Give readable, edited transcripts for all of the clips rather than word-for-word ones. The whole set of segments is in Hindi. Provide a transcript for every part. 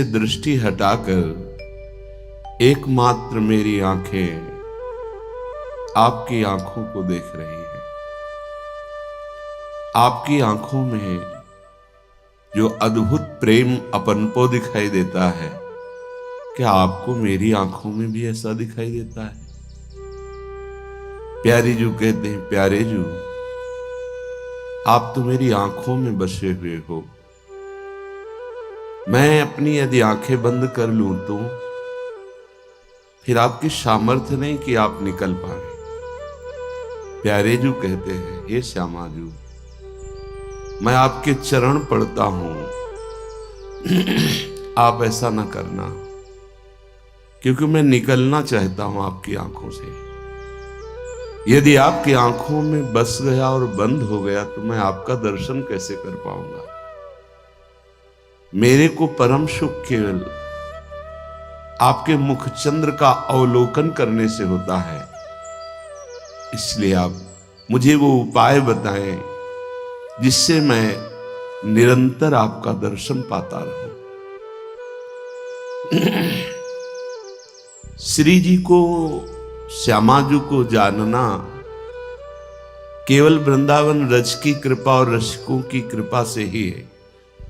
दृष्टि हटाकर एकमात्र मेरी आंखें आपकी आंखों को देख रही हैं। आपकी आंखों में जो अद्भुत प्रेम अपनपो दिखाई देता है, क्या आपको मेरी आंखों में भी ऐसा दिखाई देता है? प्यारी जू कहते हैं, प्यारे जू आप तो मेरी आंखों में बसे हुए हो। मैं अपनी यदि आंखें बंद कर लूं तो फिर आपकी सामर्थ्य नहीं कि आप निकल पाए। प्यारे जू कहते हैं, हे श्यामा जू मैं आपके चरण पड़ता हूं, आप ऐसा ना करना, क्योंकि मैं निकलना चाहता हूं आपकी आंखों से। यदि आपकी आंखों में बस गया और बंद हो गया तो मैं आपका दर्शन कैसे कर पाऊंगा? मेरे को परम सुख केवल आपके मुखचंद्र का अवलोकन करने से होता है। इसलिए आप मुझे वो उपाय बताएं जिससे मैं निरंतर आपका दर्शन पाता रहूं। श्री जी को, श्यामा जी को जानना केवल वृंदावन रज की कृपा और रसिकों की कृपा से ही है।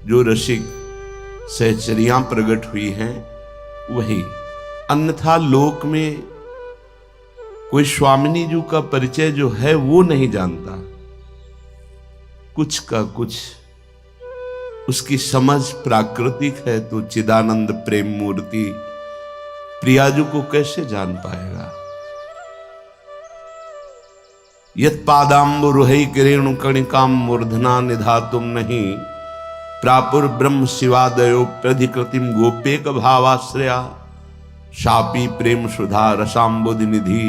जो रसिक सहचरियां प्रकट हुई हैं वही, अन्यथा लोक में कोई स्वामिनी जी का परिचय जो है वो नहीं जानता। कुछ का कुछ उसकी समझ प्राकृतिक है तो चिदानंद प्रेम मूर्ति प्रियाजू को कैसे जान पाएगा? यत पादाम्बुरुहै किरेणु कणिकाम मूर्धना निधातुम नहीं प्रापुर ब्रह्म शिवादयो प्रधिकृतिम गोपेक भावाश्रया शापी प्रेम सुधा रसाम्बुधि निधि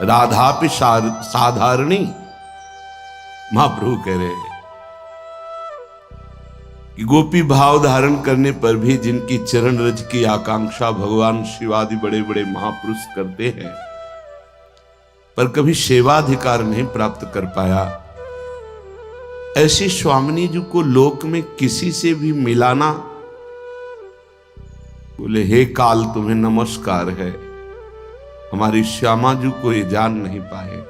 राधापि साधारणी। महाप्रभु कह रहे हैं कि गोपी भाव धारण करने पर भी जिनकी चरण रज की आकांक्षा भगवान शिवादि बड़े बड़े महापुरुष करते हैं, पर कभी सेवाधिकार नहीं प्राप्त कर पाया, ऐसी स्वामिनी जी को लोक में किसी से भी मिलाना, बोले हे काल तुम्हें नमस्कार है, हमारी श्यामा जी को ये जान नहीं पाए।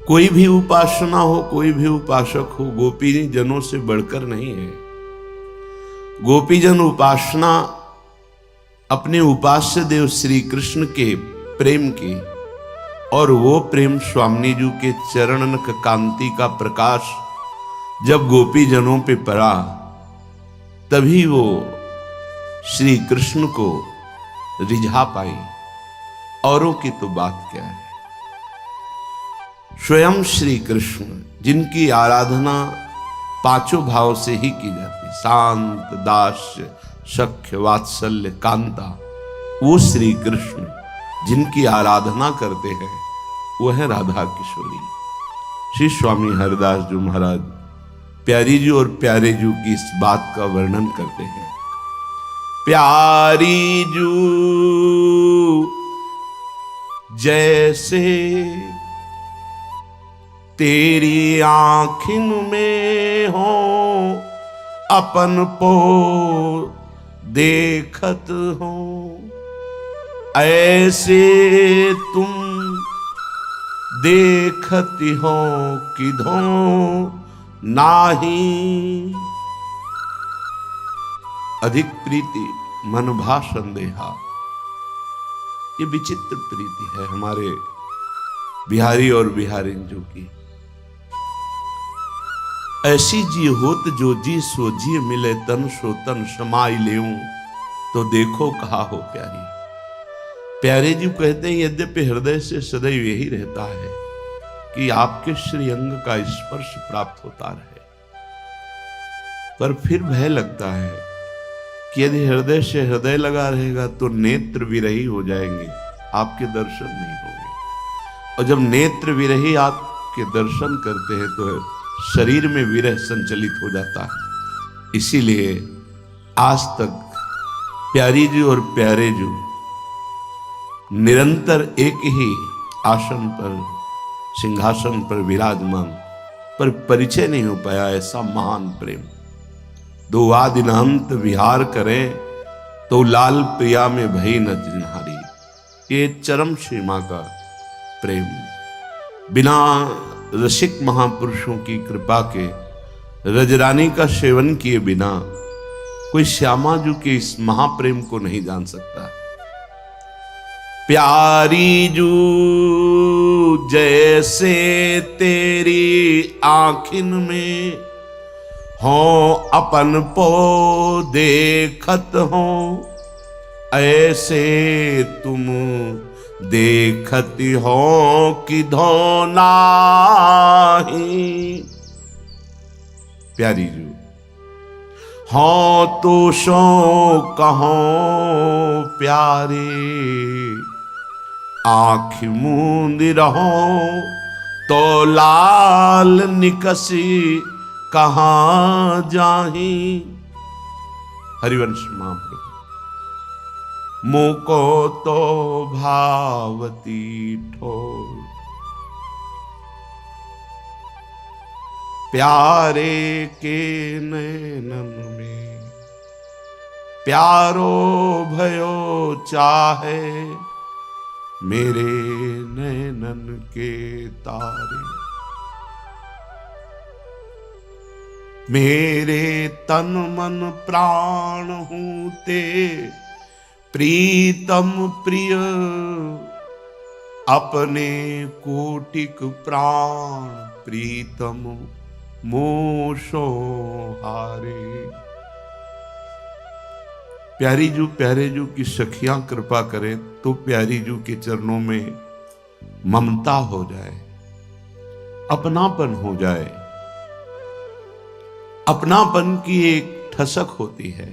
कोई भी उपासना हो, कोई भी उपासक हो, गोपी जनों से बढ़कर नहीं है। गोपीजन उपासना अपने उपास्य देव श्री कृष्ण के प्रेम की, और वो प्रेम स्वामिनी जी के चरणनक कांति का प्रकाश जब गोपी जनों पे पड़ा, तभी वो श्री कृष्ण को रिझा पाई। औरों की तो बात क्या है, स्वयं श्री कृष्ण जिनकी आराधना पांचों भाव से ही की जाती, शांत, दास्य, सख्य, वात्सल्य, कांता, वो श्री कृष्ण जिनकी आराधना करते हैं वो है राधा किशोरी। श्री स्वामी हरिदास जी महाराज प्यारी जी और प्यारे जी की इस बात का वर्णन करते हैं। प्यारी जू जैसे तेरी आँखिन में हो अपन पो देखत हो, ऐसे तुम देखती हो किधो नाही। अधिक प्रीति मन भा संदेहा, ये विचित्र प्रीति है हमारे बिहारी और बिहारिन जो की। ऐसी जी होत जो जी सो जी मिले तन सो तन समाई लेऊं, तो देखो कहा हो प्यारी। प्यारे जी कहते हैं यद्यपि हृदय से सदैव यही रहता है कि आपके श्रीअंग का स्पर्श प्राप्त होता रहे, पर फिर भय लगता है कि यदि हृदय से हृदय लगा रहेगा तो नेत्र विरही हो जाएंगे, आपके दर्शन नहीं होंगे। और जब नेत्र विरही आपके दर्शन करते हैं तो शरीर में विरह संचलित हो जाता है। इसीलिए आज तक प्यारी जी और प्यारे जी निरंतर एक ही आसन पर, सिंहासन पर विराजमान, पर परिचय नहीं हो पाया ऐसा महान प्रेम। दो आदिन अंत विहार करें, तो लाल प्रिया में भई न जिन्हारी। ये चरम सीमा का प्रेम, बिना रसिक महापुरुषों की कृपा के, रजरानी का सेवन किए बिना कोई श्यामाजू के इस महाप्रेम को नहीं जान सकता। प्यारी जू जैसे तेरी आँखिन में हो अपन पो देखत हो, ऐसे तुम देखती हो कि धोनाही। प्यारी जू हो तो सो कहो प्यारे, आँख मूंद रहो तो लाल निकसी कहाँ जाही। हरिवंश महाप्रभु। मोको तो भावती ठोर, प्यारे के नैनन में प्यारो भयो चाहे, मेरे नैनन के तारे। मेरे तन मन प्राण हूँ ते प्रीतम प्रिय, अपने कोटिक प्राण प्रीतम मोशो हारे। प्यारी जू प्यारे जू की सखियां कृपा करें तो प्यारी जू के चरणों में ममता हो जाए, अपनापन हो जाए। अपनापन की एक ठसक होती है।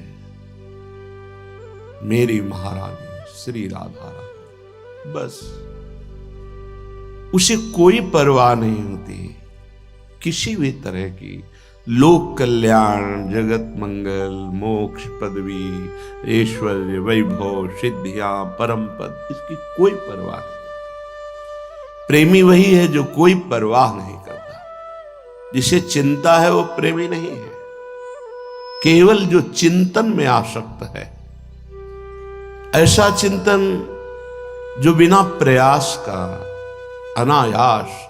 मेरी महारानी श्री राधा रानी, बस उसे कोई परवाह नहीं होती किसी भी तरह की लोक कल्याण, जगत मंगल, मोक्ष, पदवी, ऐश्वर्य, वैभव, सिद्धियां, परम पद, इसकी कोई परवाह नहीं। प्रेमी वही है जो कोई परवाह नहीं करता। जिसे चिंता है वो प्रेमी नहीं है। केवल जो चिंतन में आसक्त है, ऐसा चिंतन जो बिना प्रयास का अनायास,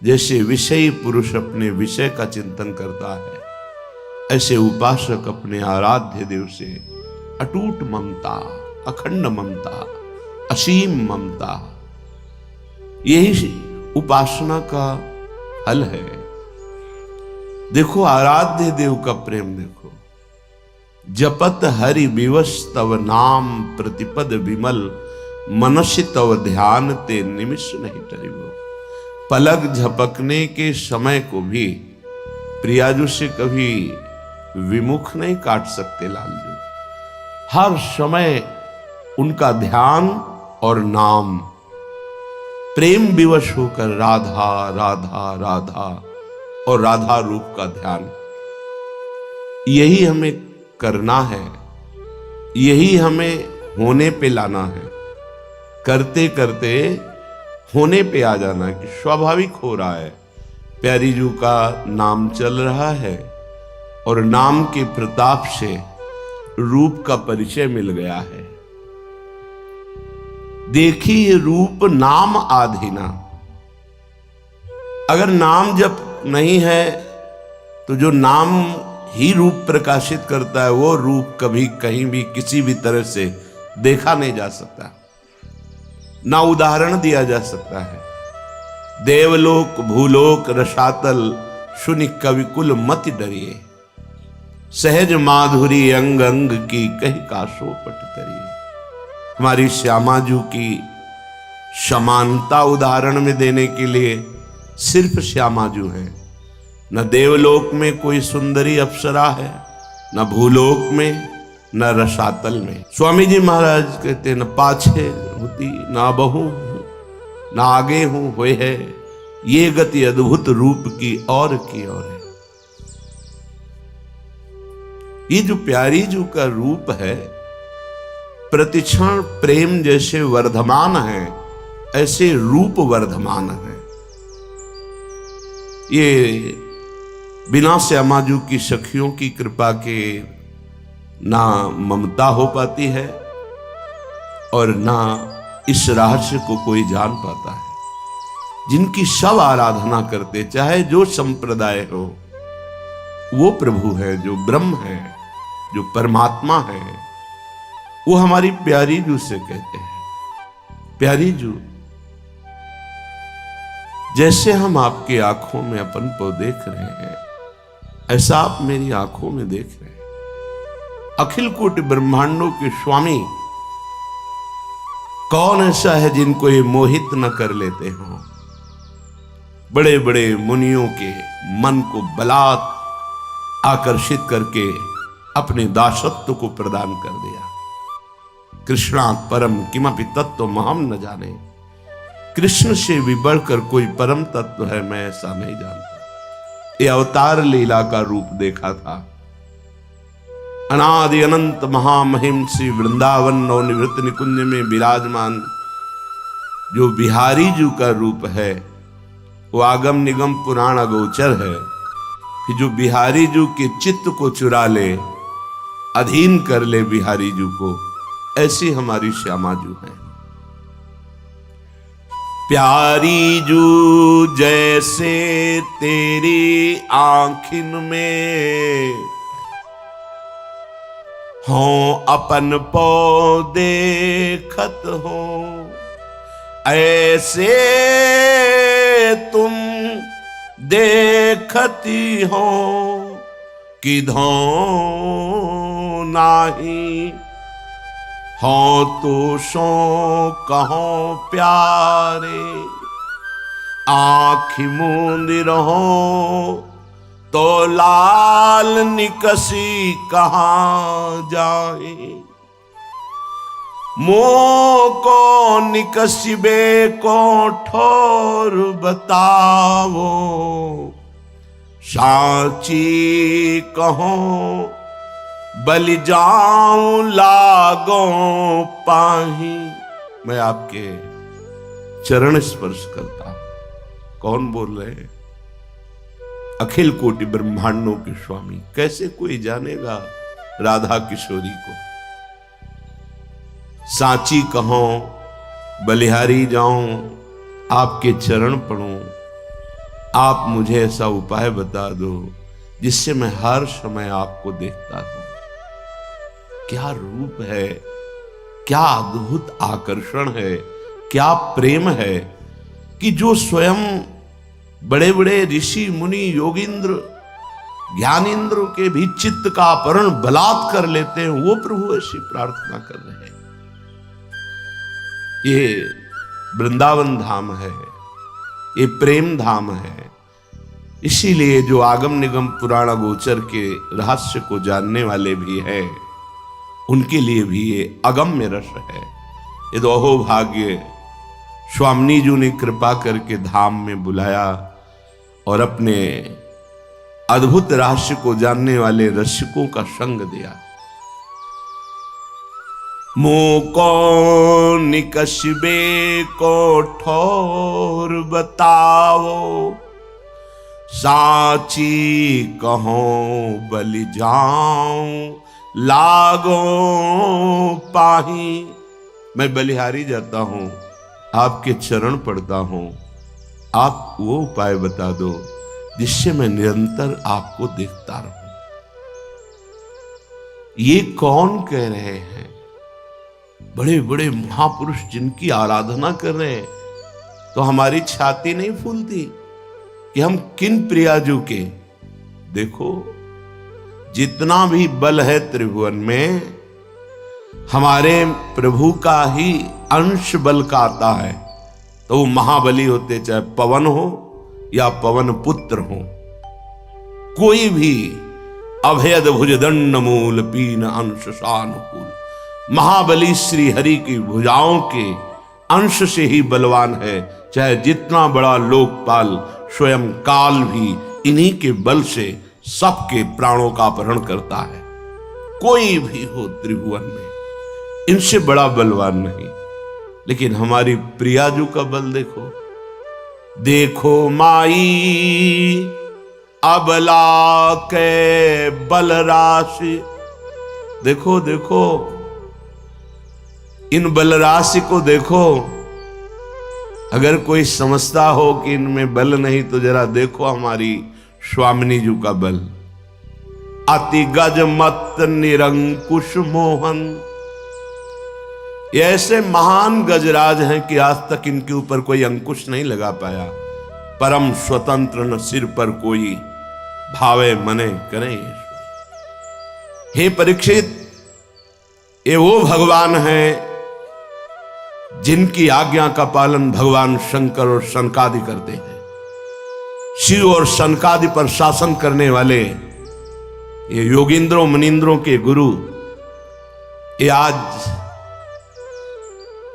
जैसे विषयी पुरुष अपने विषय का चिंतन करता है, ऐसे उपासक अपने आराध्य देव से अटूट ममता, अखंड ममता, असीम ममता, यही उपासना का फल है। देखो आराध्य देव का प्रेम देखो। जपत हरि विवश तव नाम, प्रतिपद विमल, मनसि तव ध्यान ते निमिष नहीं टरिबो। पलक झपकने के समय को भी प्रियाजू से कभी विमुख नहीं काट सकते लालजू। हर समय उनका ध्यान और नाम, प्रेम विवश होकर राधा राधा राधा और राधा रूप का ध्यान, यही हमें करना है, यही हमें होने पे लाना है। करते करते होने पे आ जाना कि स्वाभाविक हो रहा है। प्यारी जू का नाम चल रहा है और नाम के प्रताप से रूप का परिचय मिल गया है। देखिए रूप नाम आधीना। अगर नाम जब नहीं है तो जो नाम ही रूप प्रकाशित करता है, वो रूप कभी कहीं भी किसी भी तरह से देखा नहीं जा सकता, ना उदाहरण दिया जा सकता है। देवलोक भूलोक रसातल, सुनि कविकुल मति डरिए, सहज माधुरी अंग अंग की कही काशो पट तरिए। हमारी श्यामाजू की समानता उदाहरण में देने के लिए सिर्फ श्यामाजू है। न देवलोक में कोई सुंदरी अप्सरा है, न भूलोक में, न रसातल में। स्वामी जी महाराज कहते न पाछे होती, न बहु हूं, न आगे हूं हुए है, ये गति अद्भुत रूप की और है। ये जो प्यारी जू का रूप है, प्रतिक्षण प्रेम जैसे वर्धमान है, ऐसे रूप वर्धमान है। ये बिना श्यामाजू की सखियों की कृपा के ना ममता हो पाती है और ना इस रहस्य को कोई जान पाता है। जिनकी सब आराधना करते, चाहे जो संप्रदाय हो, वो प्रभु है, जो ब्रह्म है, जो परमात्मा है, वो हमारी प्यारी जू से कहते हैं, प्यारी जू, जैसे हम आपकी आंखों में अपन को देख रहे हैं, ऐसा आप मेरी आंखों में देख रहे हैं। अखिल कोटि ब्रह्मांडों के स्वामी कौन ऐसा है जिनको ये मोहित न कर लेते हो। बड़े बड़े मुनियों के मन को बलात् आकर्षित करके अपने दासत्व को प्रदान कर दिया। कृष्णात् परम किमपि तत्व महम न जाने, कृष्ण से भी बढ़कर कोई परम तत्व है मैं ऐसा नहीं जानता। ये अवतार लीला का रूप देखा था। अनादि अनंत महामहिम श्री वृंदावन नवनिवृत्त निकुंज में विराजमान जो बिहारी जू का रूप है, वो आगम निगम पुराण अगोचर है कि जो बिहारी जू के चित्त को चुरा ले, अधीन कर ले बिहारी जू को, ऐसी हमारी श्यामा जू है। प्यारी जू जैसे तेरी आंखिन में हो अपन पौ देखत हो, ऐसे तुम देखती हो किधो नाही, हो तो सो कहो प्यारे, आँखि मूंद रहो तो लाल निकसी कहाँ जाए, मोह को निकसिबे को ठोर बताओ, साची कहो बलि जाऊं लागो पाही। मैं आपके चरण स्पर्श करता हूं। कौन बोल रहे हैं? अखिल कोटि ब्रह्मांडों के स्वामी। कैसे कोई जानेगा राधा किशोरी को। सांची कहो बलिहारी जाऊं, आपके चरण पढ़ूं, आप मुझे ऐसा उपाय बता दो जिससे मैं हर समय आपको देखता हूं। क्या रूप है, क्या अद्भुत आकर्षण है, क्या प्रेम है कि जो स्वयं बड़े बड़े ऋषि मुनि योगिंद्र ज्ञानेंद्र के भी चित्त का अपहरण बलात् कर लेते हैं, वो प्रभु ऐसी प्रार्थना कर रहे हैं। ये वृंदावन धाम है, ये प्रेम धाम है। इसीलिए जो आगम निगम पुराण गोचर के रहस्य को जानने वाले भी हैं, उनके लिए भी ये अगम्य रस है। ये तो अहो भाग्य, स्वामिनी जी ने कृपा करके धाम में बुलाया और अपने अद्भुत रहस्य को जानने वाले रसिकों का संग दिया। मुँह को निकशबे को ठोर बताओ, साची कहो बलि जाऊं लागो पाही। मैं बलिहारी जाता हूं, आपके चरण पड़ता हूं, आप वो उपाय बता दो जिससे मैं निरंतर आपको देखता रहूं। ये कौन कह रहे हैं? बड़े बड़े महापुरुष जिनकी आराधना कर रहे हैं, तो हमारी छाती नहीं फूलती कि हम किन प्रियाजू के। देखो, जितना भी बल है त्रिभुवन में, हमारे प्रभु का ही अंश बल का आता है। तो वो महाबली होते, चाहे पवन हो या पवन पुत्र हो, कोई भी अभेद भुजदंड मूल पीन अंश सानुकूल। महाबली श्री हरि की भुजाओं के अंश से ही बलवान है। चाहे जितना बड़ा लोकपाल स्वयं काल भी इन्हीं के बल से सबके प्राणों का अपहरण करता है। कोई भी हो त्रिभुवन में, इनसे बड़ा बलवान नहीं। लेकिन हमारी प्रियाजू का बल देखो। देखो माई अबला के बल राशि। देखो देखो इन बल राशि को देखो। अगर कोई समझता हो कि इनमें बल नहीं तो जरा देखो हमारी स्वामिनी जी का बल। अति गज मत निरंकुश मोहन। ये ऐसे महान गजराज हैं कि आज तक इनके ऊपर कोई अंकुश नहीं लगा पाया। परम स्वतंत्र न सिर पर कोई, भावे मने करें। हे परीक्षित, ये वो भगवान हैं जिनकी आज्ञा का पालन भगवान शंकर और सनकादि करते हैं। शिव और सनकादि पर शासन करने वाले ये योगींद्रों मुनींद्रों के गुरु, ये आज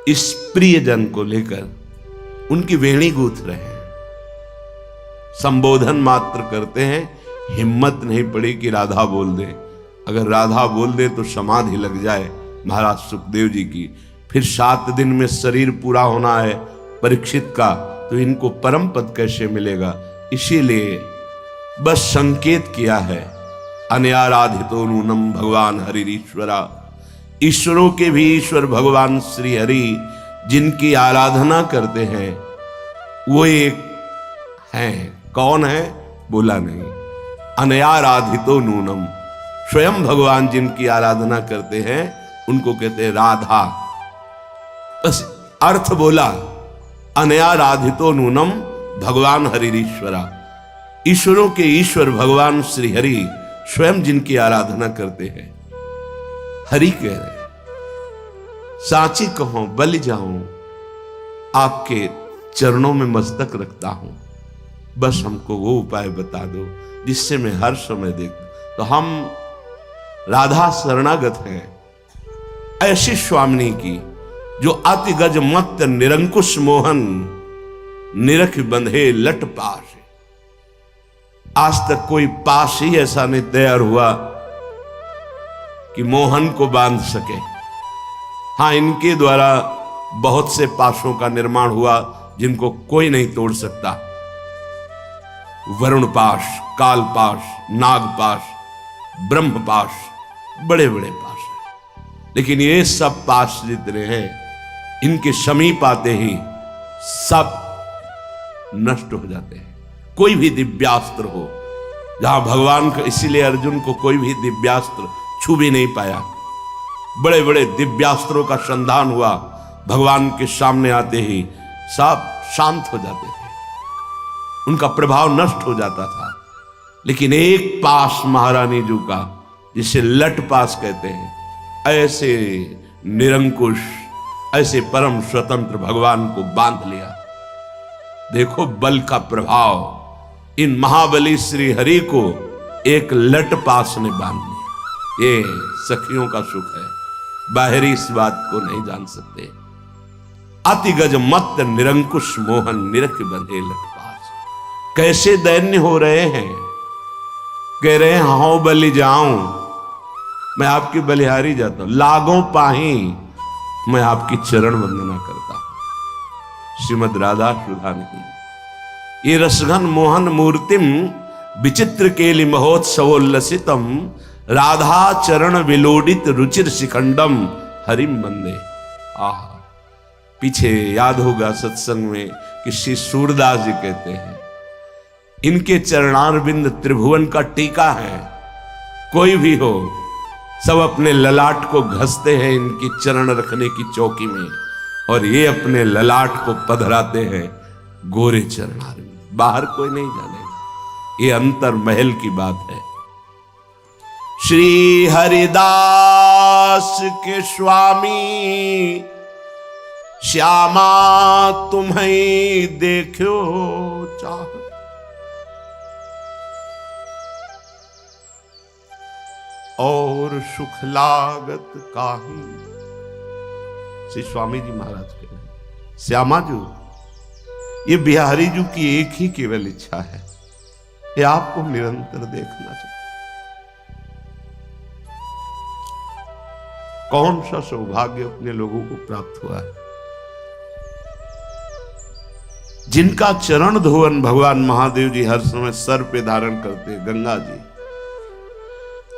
इस प्रियजन को लेकर उनकी वेणी गूंथ रहे हैं। संबोधन मात्र करते हैं, हिम्मत नहीं पड़ी कि राधा बोल दे। अगर राधा बोल दे तो समाधि लग जाए महाराज सुखदेव जी की। फिर 7 दिन में शरीर पूरा होना है परीक्षित का, तो इनको परम पद कैसे मिलेगा। इसीलिए बस संकेत किया है, अनयाराधितो नूनम भगवान हरिरीश्वरा। ईश्वरों के भी ईश्वर भगवान श्री हरि जिनकी आराधना करते हैं वो एक हैं। कौन है बोला नहीं। अनयाराधितो नूनम, स्वयं भगवान जिनकी आराधना करते हैं उनको कहते हैं राधा। बस अर्थ बोला, अनयाराधितो नूनम भगवान हरिरीश्वरा। ईश्वरों के ईश्वर भगवान श्री हरि स्वयं जिनकी आराधना करते हैं। हरि कह रहे साची कहो बलि जाऊं, आपके चरणों में मस्तक रखता हूं। बस हमको वो उपाय बता दो जिससे मैं हर समय देख। तो हम राधा शरणागत हैं ऐसी स्वामिनी की जो अति गज मत निरंकुश मोहन, निरख बंधे लट पाश। आज तक कोई पास ही ऐसा नहीं तैयार हुआ कि मोहन को बांध सके। हां, इनके द्वारा बहुत से पाशों का निर्माण हुआ जिनको कोई नहीं तोड़ सकता। वरुण पाश, काल पाश, नाग पाश, ब्रह्म पाश, बड़े बड़े पाश हैं। लेकिन ये सब पाश जितने हैं इनके समीप आते ही सब नष्ट हो जाते हैं। कोई भी दिव्यास्त्र हो, जहां भगवान का, इसीलिए अर्जुन को कोई भी दिव्यास्त्र छू भी नहीं पाया। बड़े बड़े दिव्यास्त्रों का संधान हुआ, भगवान के सामने आते ही सब शांत हो जाते थे, उनका प्रभाव नष्ट हो जाता था। लेकिन एक पास महारानी जी का, जिसे लट पास कहते हैं, ऐसे निरंकुश, ऐसे परम स्वतंत्र भगवान को बांध लिया। देखो बल का प्रभाव, इन महाबली श्री हरि को एक लट पास ने बांध लिया। ये सखियों का सुख है, बाहरी इस बात को नहीं जान सकते। अति गज मत निरंकुश मोहन, निरख बंधे लट पास। कैसे दैन्य हो रहे हैं, कह रहे हैं हाउ बलि जाऊं, मैं आपकी बलिहारी जाता हूं। लागो पाही, मैं आपकी चरण वंदना करता हूं। श्रीमद राधा सुधा नहीं। ये रसघन मोहन मूर्तिम विचित्र केलि महोत्सवोल्लसितम, राधा चरण विलोडित रुचिर शिखंडम हरिम वंदे। आह, पीछे याद होगा सत्संग में कि श्री सूरदास जी कहते हैं इनके चरणारविंद त्रिभुवन का टीका है। कोई भी हो, सब अपने ललाट को घसते हैं इनकी चरण रखने की चौकी में, और ये अपने ललाट को पधराते हैं गोरे चरणारविंद। बाहर कोई नहीं जानेगा, ये अंतर महल की बात है। श्री हरिदास के स्वामी श्यामा तुम्हें देखो चाह, और सुख लागत काहि। श्री स्वामी जी महाराज कह रहे हैं, श्यामा जी, ये बिहारी जी की एक ही केवल इच्छा है, ये आपको निरंतर देखना चाहिए। कौन सा सौभाग्य अपने लोगों को प्राप्त हुआ है जिनका चरण धोवन भगवान महादेव जी हर समय सर पे धारण करते, गंगा जी,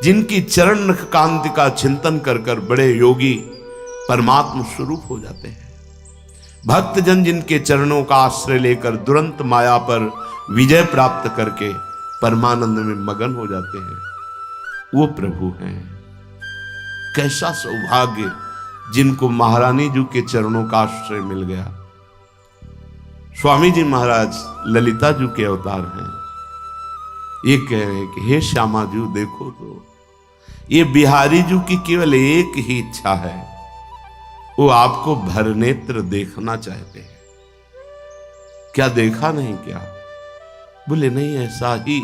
जिनकी चरण नख कांति का चिंतन कर कर बड़े योगी परमात्मा स्वरूप हो जाते हैं। भक्तजन जिनके चरणों का आश्रय लेकर दुरंत माया पर विजय प्राप्त करके परमानंद में मगन हो जाते हैं, वो प्रभु हैं। कैसा सौभाग्य जिनको महारानी जी के चरणों का आश्रय मिल गया। स्वामी जी महाराज ललिता जी के अवतार हैं। ये कह रहे हैं कि हे श्यामा जी देखो तो ये बिहारी जी की केवल एक ही इच्छा है, वो आपको भर नेत्र देखना चाहते हैं। क्या देखा नहीं क्या? बोले नहीं, ऐसा ही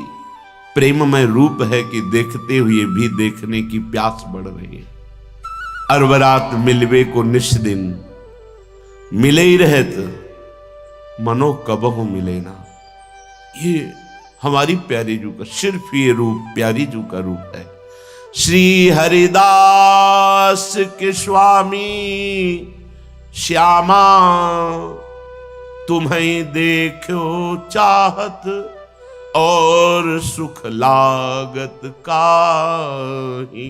प्रेममय रूप है कि देखते हुए भी देखने की प्यास बढ़ रही है। अरबरात मिलवे को निश दिन मिले ही रहत मनो कबहु मिले ना। ये हमारी प्यारी जू का सिर्फ ये रूप प्यारी जू का रूप है। श्री हरिदास के स्वामी श्यामा तुम्हें देखो चाहत और सुख लागत काही।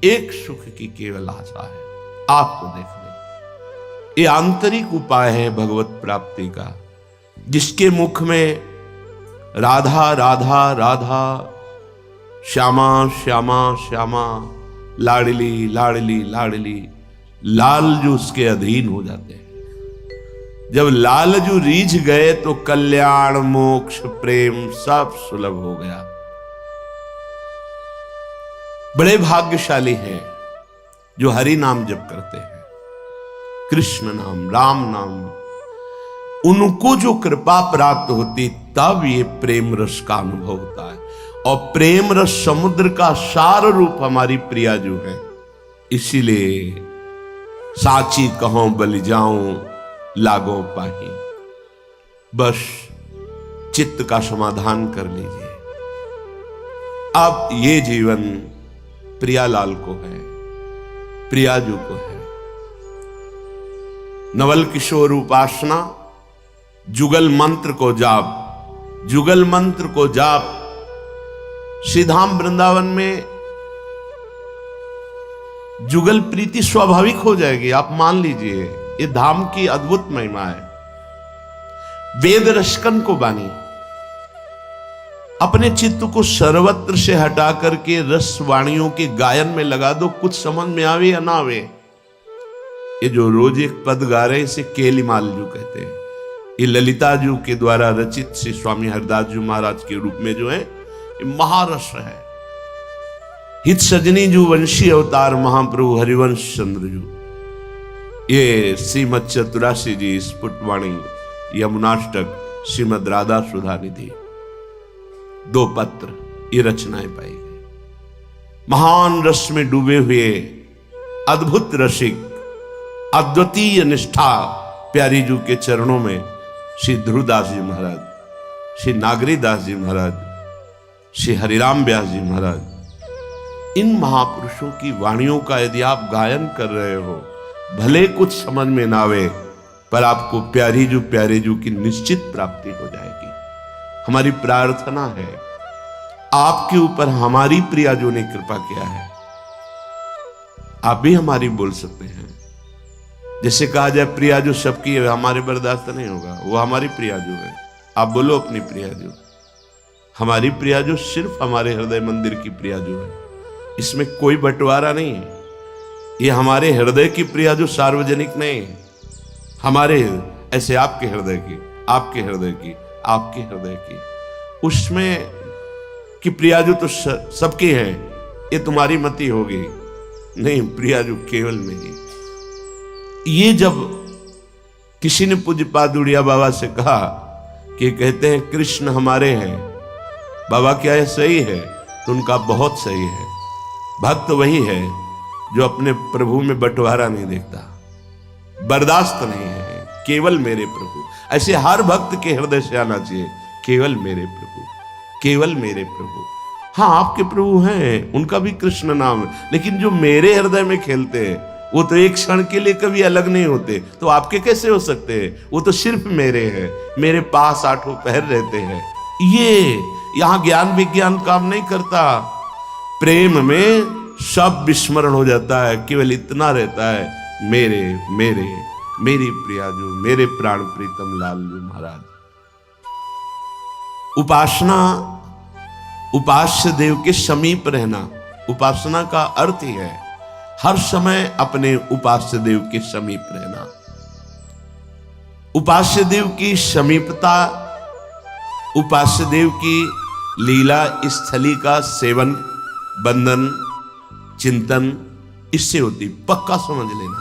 एक सुख की केवल आशा है, आपको देखने। ये आंतरिक उपाय है भगवत प्राप्ति का, जिसके मुख में राधा राधा राधा, श्यामा श्यामा श्यामा, लाडली लाडली लाडली, लालजू उसके अधीन हो जाते हैं। जब लालजू रीझ गए तो कल्याण मोक्ष प्रेम सब सुलभ हो गया। बड़े भाग्यशाली हैं जो हरि नाम जप करते हैं, कृष्ण नाम, राम नाम। उनको जो कृपा प्राप्त होती तब ये प्रेम रस का अनुभव होता है। और प्रेम रस समुद्र का सार रूप हमारी प्रिया जो है। इसीलिए साची कहो बलि जाऊं लागो पाही। बस चित्त का समाधान कर लीजिए। अब ये जीवन प्रियालाल को है, प्रियाजू को है। नवल किशोर उपासना, जुगल मंत्र को जाप, जुगल मंत्र को जाप। श्री धाम वृंदावन में जुगल प्रीति स्वाभाविक हो जाएगी, आप मान लीजिए। ये धाम की अद्भुत महिमा है। वेद रसकन को बानी, अपने चित्त को सर्वत्र से हटा करके रस वाणियों के गायन में लगा दो, कुछ समझ में आवे या ना आवे। ये जो रोज एक पद गा रहे इसे केलीमाल जू कहते हैं। ये ललिता जू के द्वारा रचित श्री स्वामी हरिदास जी महाराज के रूप में जो है महारस है। हित सजनी जू वंशी अवतार महाप्रभु हरिवंश चंद्र जू। ये श्रीमद चतुरासी जी स्फुटवाणी यमुनाष्टक श्रीमद राधा सुधा निधि 2 पत्र ये रचनाएं पाई गई। महान रस में डूबे हुए अद्भुत रसिक, अद्वितीय निष्ठा प्यारी जू के चरणों में श्री ध्रुवदास जी महाराज, श्री नागरीदास जी महाराज, श्री हरिराम व्यास जी महाराज, इन महापुरुषों की वाणियों का यदि आप गायन कर रहे हो, भले कुछ समझ में ना आवे, पर आपको प्यारी जू की निश्चित प्राप्ति हो जाएगी। हमारी प्रार्थना है आपके ऊपर हमारी प्रियाजू ने कृपा किया है। आप भी हमारी बोल सकते हैं। जैसे कहा जाए प्रियाजू सबकी है, हमारे बर्दाश्त नहीं होगा, वो हमारी प्रियाजू है। आप बोलो अपनी प्रियाजू। हमारी प्रियाजू सिर्फ हमारे हृदय मंदिर की प्रियाजू है, इसमें कोई बंटवारा नहीं है। ये हमारे हृदय की प्रियाजू सार्वजनिक नहीं है, हमारे ऐसे आपके हृदय की, आपके हृदय की, आपके हृदय की, उसमें कि प्रियाजू तो सबकी है, ये तुम्हारी मति होगी। नहीं, प्रियाजू केवल मेरी। ये जब किसी ने पूज्य पादुड़िया बाबा से कहा कि कहते हैं कृष्ण हमारे हैं, बाबा क्या ये सही है? तो उनका बहुत सही है। भक्त वही है जो अपने प्रभु में बंटवारा नहीं देखता, बर्दाश्त नहीं है, केवल मेरे प्रभु। ऐसे हर भक्त के हृदय से आना चाहिए, केवल मेरे प्रभु, केवल मेरे प्रभु। हाँ, आपके प्रभु हैं, उनका भी कृष्ण नाम है, लेकिन जो मेरे हृदय में खेलते हैं वो तो एक क्षण के लिए कभी अलग नहीं होते, तो आपके कैसे हो सकते हैं? वो तो सिर्फ मेरे हैं, मेरे पास आठों पहर रहते हैं। ये यहां ज्ञान विज्ञान काम नहीं करता। प्रेम में सब विस्मरण हो जाता है, केवल इतना रहता है, मेरे मेरे मेरी प्रियाजू, मेरे प्राण प्रीतम लालजू महाराज। उपासना, उपास्य देव के समीप रहना, उपासना का अर्थ ही है हर समय अपने उपास्य देव के समीप रहना। उपास्य देव की समीपता, उपास्य देव की लीला स्थली का सेवन, बंधन, चिंतन इससे होती, पक्का समझ लेना।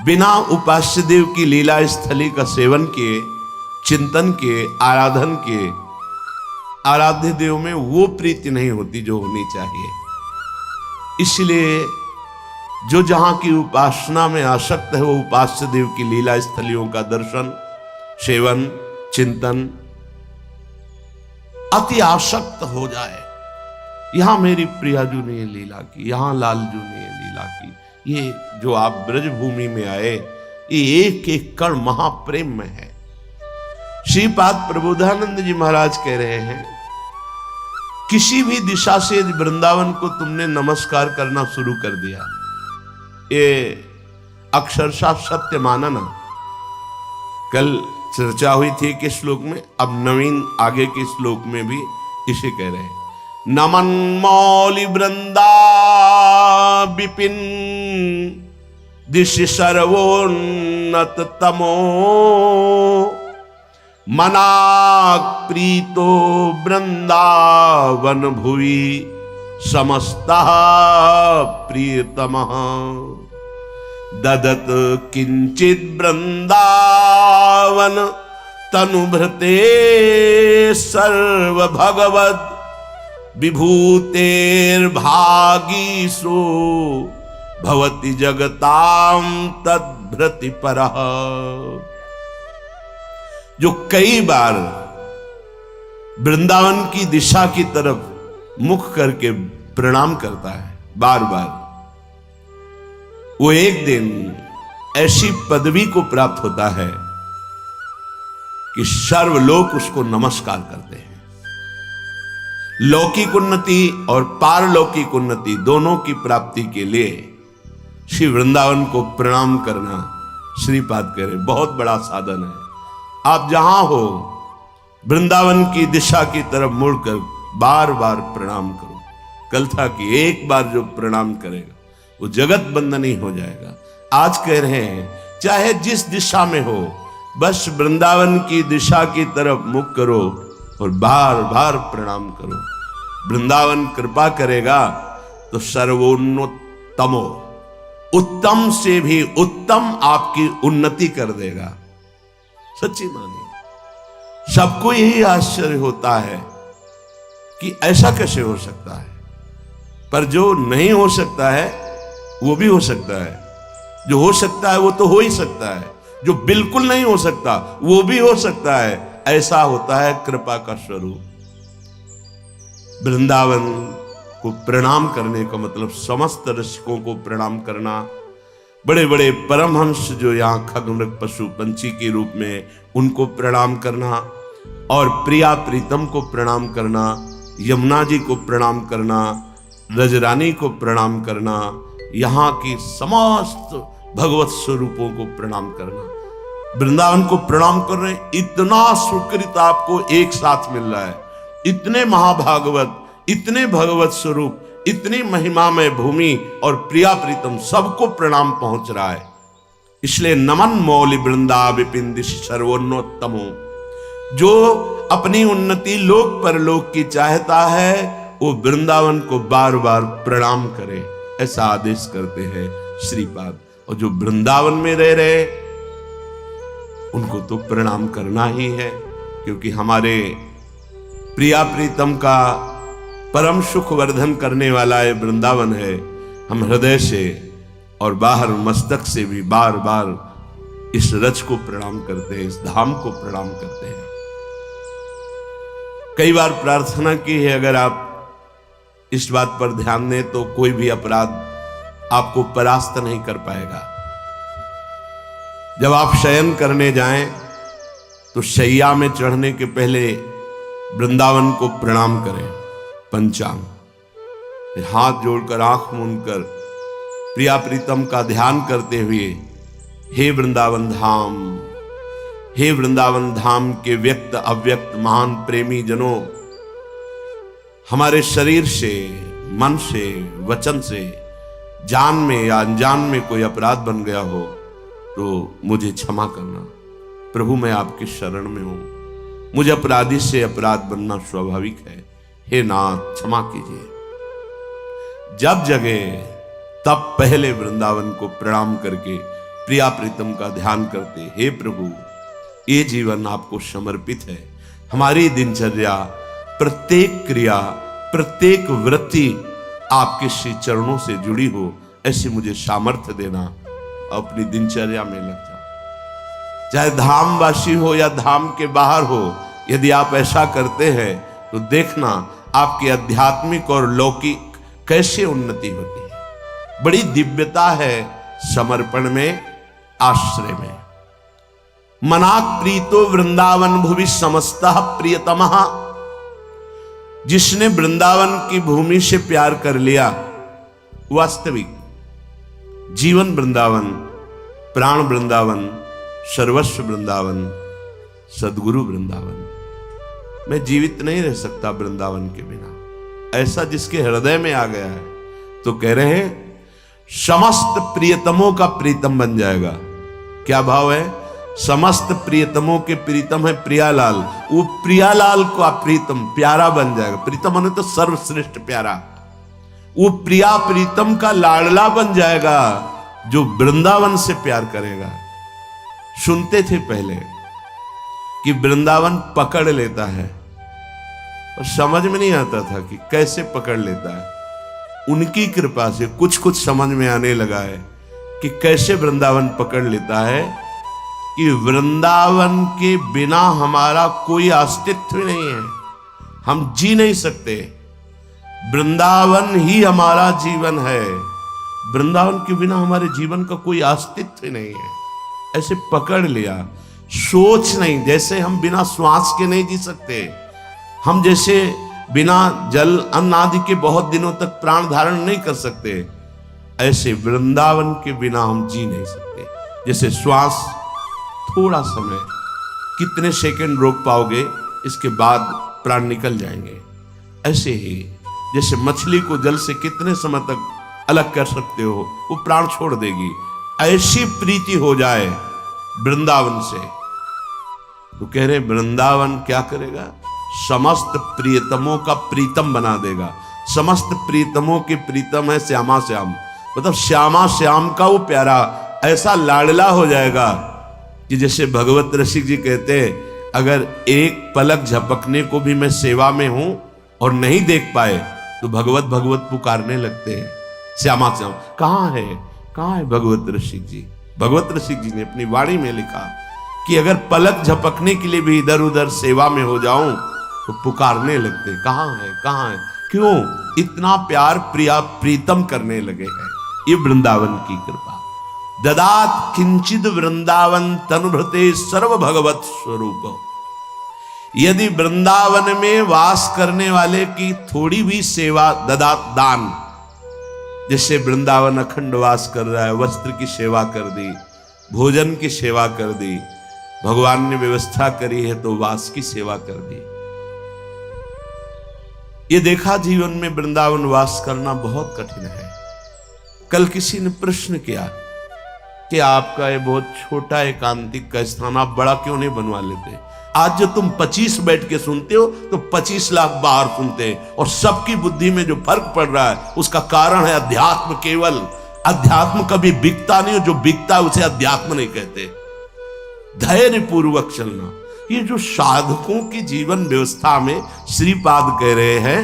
बिना उपास्य देव की लीला स्थली का सेवन किए, चिंतन के, आराधन के, आराध्य देव में वो प्रीति नहीं होती जो होनी चाहिए। इसलिए जो जहां की उपासना में आसक्त है, वो उपास्य देव की लीला स्थलियों का दर्शन, सेवन, चिंतन अति आसक्त हो जाए। यहां मेरी प्रियाजू ने लीला की, यहां लालजू ने लीला की। ये जो आप ब्रजभूमि में आए, ये एक एक कण महाप्रेम में है। श्रीपाद प्रबोधानंद जी महाराज कह रहे हैं, किसी भी दिशा से वृंदावन को तुमने नमस्कार करना शुरू कर दिया, ये अक्षरशः सत्य माना ना। कल चर्चा हुई थी कि श्लोक में, अब नवीन आगे के श्लोक में भी इसे कह रहे हैं, नमन मौलि वृंदा विपिन दिशि सर्वोन्नत तमो मनाक प्रीतो वृंदावन भुवि समस्तः प्रियतमः ददत किंचित वृंदावन तनुभृते सर्व भगवद विभूतेर्भागीसो भवति जगताम तद्भृति परः। जो कई बार वृंदावन की दिशा की तरफ मुख करके प्रणाम करता है, बार बार, वो एक दिन ऐसी पदवी को प्राप्त होता है कि सर्वलोक उसको नमस्कार करते हैं। लौकिक उन्नति और पारलौकिक उन्नति दोनों की प्राप्ति के लिए श्री वृंदावन को प्रणाम करना, श्रीपाद कह रहे, बहुत बड़ा साधन है। आप जहां हो, वृंदावन की दिशा की तरफ मुड़कर बार बार प्रणाम करो। कल था कि एक बार जो प्रणाम करेगा वो जगत बंधनी हो जाएगा। आज कह रहे हैं, चाहे जिस दिशा में हो, बस वृंदावन की दिशा की तरफ मुख करो और बार बार प्रणाम करो। वृंदावन कृपा करेगा तो सर्वोन्नतमो, उत्तम से भी उत्तम आपकी उन्नति कर देगा। सच्ची मानिए, सबको यही आश्चर्य होता है कि ऐसा कैसे हो सकता है, पर जो नहीं हो सकता है वो भी हो सकता है, जो हो सकता है वो तो हो ही सकता है, जो बिल्कुल नहीं हो सकता वो भी हो सकता है। ऐसा होता है कृपा का स्वरूप। वृंदावन को प्रणाम करने का मतलब समस्त रसिकों को प्रणाम करना, बड़े बड़े परमहंस जो यहाँ खगमृग पशु पंछी के रूप में, उनको प्रणाम करना, और प्रिया प्रीतम को प्रणाम करना, यमुना जी को प्रणाम करना, रजरानी को प्रणाम करना, यहाँ की समस्त भगवत स्वरूपों को प्रणाम करना, वृंदावन को प्रणाम कर रहे हैं। इतना सुकृत आपको एक साथ मिल रहा है, इतने महाभागवत, इतने भगवत स्वरूप, इतनी महिमामय भूमि और प्रिया प्रीतम सबको प्रणाम पहुंच रहा है। इसलिए नमन मौलि वृंदा विपिन दिशि सर्वोन्नतमो, जो अपनी उन्नति लोक परलोक की चाहता है वो वृंदावन को बार बार प्रणाम करे, ऐसा आदेश करते हैं श्रीपाद। और जो वृंदावन में रह रहे उनको तो प्रणाम करना ही है, क्योंकि हमारे प्रिया प्रीतम का परम सुख वर्धन करने वाला ये वृंदावन है। हम हृदय से और बाहर मस्तक से भी बार बार इस रच को प्रणाम करते हैं, इस धाम को प्रणाम करते हैं। कई बार प्रार्थना की है, अगर आप इस बात पर ध्यान दें तो कोई भी अपराध आपको परास्त नहीं कर पाएगा। जब आप शयन करने जाएं तो शैया में चढ़ने के पहले वृंदावन को प्रणाम करें, पंचांग, फिर हाथ जोड़कर आंख मूंदकर प्रिया प्रीतम का ध्यान करते हुए हे वृंदावन धाम, हे वृंदावन धाम के व्यक्त अव्यक्त महान प्रेमी जनों, हमारे शरीर से, मन से, वचन से, जान में या अनजान में कोई अपराध बन गया हो तो मुझे क्षमा करना। प्रभु मैं आपकी शरण में हूं, मुझे अपराधी से अपराध बनना स्वाभाविक है, हे नाथ क्षमा कीजिए। जब जगे तब पहले वृंदावन को प्रणाम करके प्रिया प्रीतम का ध्यान करते, हे प्रभु ये जीवन आपको समर्पित है, हमारी दिनचर्या, प्रत्येक क्रिया, प्रत्येक वृत्ति आपके श्री चरणों से जुड़ी हो, ऐसी मुझे सामर्थ्य देना, अपनी दिनचर्या में लग जाओ। चाहे धामवासी हो या धाम के बाहर हो, यदि आप ऐसा करते हैं तो देखना आपकी आध्यात्मिक और लौकिक कैसे उन्नति होती है। बड़ी दिव्यता है समर्पण में, आश्रय में। मनात् प्रीतो वृंदावन भुवि समस्तः प्रियतमः, जिसने वृंदावन की भूमि से प्यार कर लिया, वास्तविक जीवन वृंदावन, प्राण वृंदावन, सर्वस्व वृंदावन, सदगुरु वृंदावन। मैं जीवित नहीं रह सकता वृंदावन के बिना, ऐसा जिसके हृदय में आ गया है तो कह रहे हैं समस्त प्रियतमों का प्रीतम बन जाएगा। क्या भाव है? समस्त प्रियतमों के प्रीतम है प्रियालाल, वो प्रियालाल का प्रीतम प्यारा बन जाएगा। प्रीतम होने तो सर्वश्रेष्ठ प्यारा, वो प्रिया प्रीतम का लाडला बन जाएगा जो वृंदावन से प्यार करेगा। सुनते थे पहले कि वृंदावन पकड़ लेता है, और समझ में नहीं आता था कि कैसे पकड़ लेता है। उनकी कृपा से कुछ कुछ समझ में आने लगा है कि कैसे वृंदावन पकड़ लेता है, कि वृंदावन के बिना हमारा कोई अस्तित्व नहीं है, हम जी नहीं सकते। वृंदावन ही हमारा जीवन है, वृंदावन के बिना हमारे जीवन का कोई अस्तित्व नहीं है। ऐसे पकड़ लिया, सोच नहीं, जैसे हम बिना श्वास के नहीं जी सकते, हम जैसे बिना जल अन्न आदि के बहुत दिनों तक प्राण धारण नहीं कर सकते, ऐसे वृंदावन के बिना हम जी नहीं सकते। जैसे श्वास थोड़ा समय, कितने सेकंड रोक पाओगे, इसके बाद प्राण निकल जाएंगे। ऐसे ही जैसे मछली को जल से कितने समय तक अलग कर सकते हो, वो प्राण छोड़ देगी। ऐसी प्रीति हो जाए वृंदावन से, तो कह रहे वृंदावन क्या करेगा? समस्त प्रियतमों का प्रीतम बना देगा। समस्त प्रीतमों के प्रीतम है श्यामा श्याम, मतलब श्यामा श्याम का वो प्यारा ऐसा लाडला हो जाएगा कि जैसे भगवत रसिक जी कहते हैं, अगर एक पलक झपकने को भी मैं सेवा में हूं और नहीं देख पाए तो भगवत भगवत पुकारने लगते हैं। श्यामा श्याम कहाँ है भगवत रसिक जी? भगवत रसिक जी ने अपनी वाणी में लिखा कि अगर पलक झपकने के लिए भी इधर उधर सेवा में हो जाऊं तो पुकारने लगते, कहाँ है? क्यों? इतना प्यार प्रिया प्रीतम करने लगे हैं। ये वृंदावन की कृपा। ददात किंचिद वृंदावन तनुभृते सर्व भगवत स्वरूप। यदि वृंदावन में वास करने वाले की थोड़ी भी सेवा, ददात दान, जिससे वृंदावन अखंड वास कर रहा है, वस्त्र की सेवा कर दी, भोजन की सेवा कर दी, भगवान ने व्यवस्था करी है तो वास की सेवा कर दी। ये देखा जीवन में वृंदावन वास करना बहुत कठिन है। कल किसी ने प्रश्न किया कि आपका ये बहुत छोटा एकांतिक का स्थान, आप बड़ा क्यों नहीं बनवा लेते? आज जो तुम 25 बैठ के सुनते हो तो 25 लाख बाहर सुनते हैं, और सबकी बुद्धि में जो फर्क पड़ रहा है उसका कारण है अध्यात्म। केवल अध्यात्म कभी बिकता नहीं, जो बिकता है उसे अध्यात्म नहीं कहते। धैर्य पूर्वक चलना, ये जो साधकों की जीवन व्यवस्था में श्रीपाद कह रहे हैं,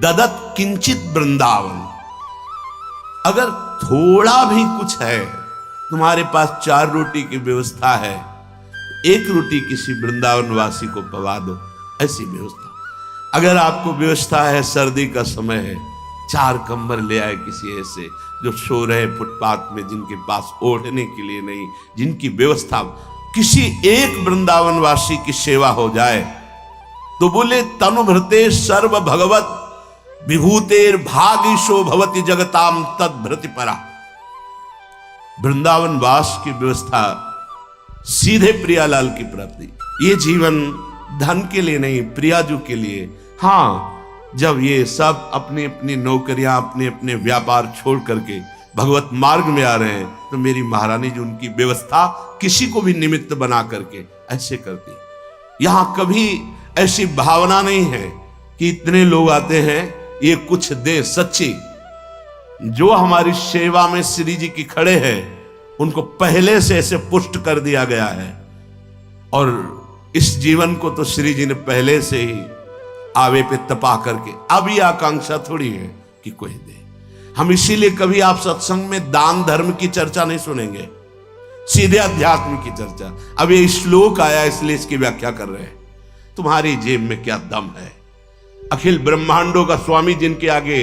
ददत किंचित वृंदावन। अगर थोड़ा भी कुछ है, तुम्हारे पास 4 रोटी की व्यवस्था है, 1 रोटी किसी वृंदावन वासी को पवा दो, ऐसी व्यवस्था। अगर आपको व्यवस्था है, सर्दी का समय है, 4 कंबल ले आए किसी ऐसे जो सो रहे फुटपाथ में, जिनके पास ओढ़ने के लिए नहीं, जिनकी व्यवस्था, किसी एक वृंदावनवासी की सेवा हो जाए तो बोले तनु भृते सर्व भगवत विभूतेर भागीशो भवति जगताम तद भृति परा। वृंदावन वास की व्यवस्था सीधे प्रियालाल की प्राप्ति। ये जीवन धन के लिए नहीं, प्रियाजू के लिए। हाँ, जब ये सब अपनी अपनी नौकरियां, अपने अपने व्यापार छोड़ करके भगवत मार्ग में आ रहे हैं तो मेरी महारानी जी उनकी व्यवस्था किसी को भी निमित्त बना करके ऐसे करती। यहां कभी ऐसी भावना नहीं है कि इतने लोग आते हैं ये कुछ दे। सच्ची जो हमारी सेवा में श्री जी की खड़े हैं उनको पहले से ऐसे पुष्ट कर दिया गया है, और इस जीवन को तो श्री जी ने पहले से ही आवे पे तपा करके, अब ये आकांक्षा थोड़ी है कि कोई दे। हम इसीलिए कभी आप सत्संग में दान धर्म की चर्चा नहीं सुनेंगे, सीधे अध्यात्म की चर्चा। अब ये श्लोक आया इसलिए इसकी व्याख्या कर रहे हैं। तुम्हारी जेब में क्या दम है? अखिल ब्रह्मांडों का स्वामी जिनके आगे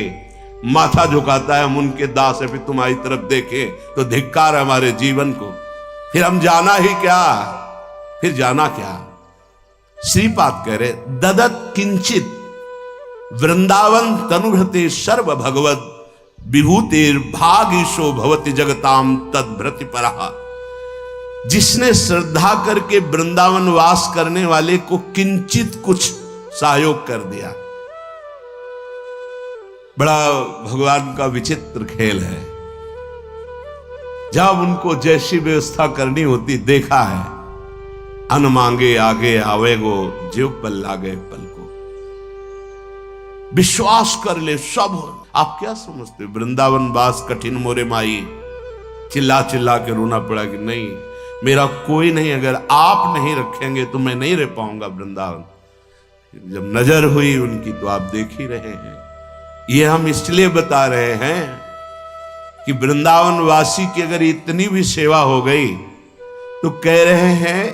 माथा झुकाता है, हम उनके दास है, फिर तुम्हारी तरफ देखें तो धिक्कार हमारे जीवन को। फिर हम जाना ही क्या, फिर जाना क्या? श्रीपाद कह रहे ददत किंचित वृंदावन तनुभृते सर्व भगवत विभूतेर भागीशो भवति जगताम तद भृति परा। जिसने श्रद्धा करके वृंदावन वास करने वाले को किंचित कुछ सहयोग कर दिया। बड़ा भगवान का विचित्र खेल है। जब उनको जैसी व्यवस्था करनी होती, देखा है, अन मांगे आगे आवेगो जीव पल लागे पल को। विश्वास कर ले सब। आप क्या समझते, वृंदावन वास कठिन मोरे माई, चिल्ला चिल्ला के रोना पड़ा कि नहीं मेरा कोई नहीं, अगर आप नहीं रखेंगे तो मैं नहीं रह पाऊंगा वृंदावन। जब नजर हुई उनकी तो आप देख ही रहे हैं। ये हम इसलिए बता रहे हैं कि वृंदावन वासी की अगर इतनी भी सेवा हो गई तो कह रहे हैं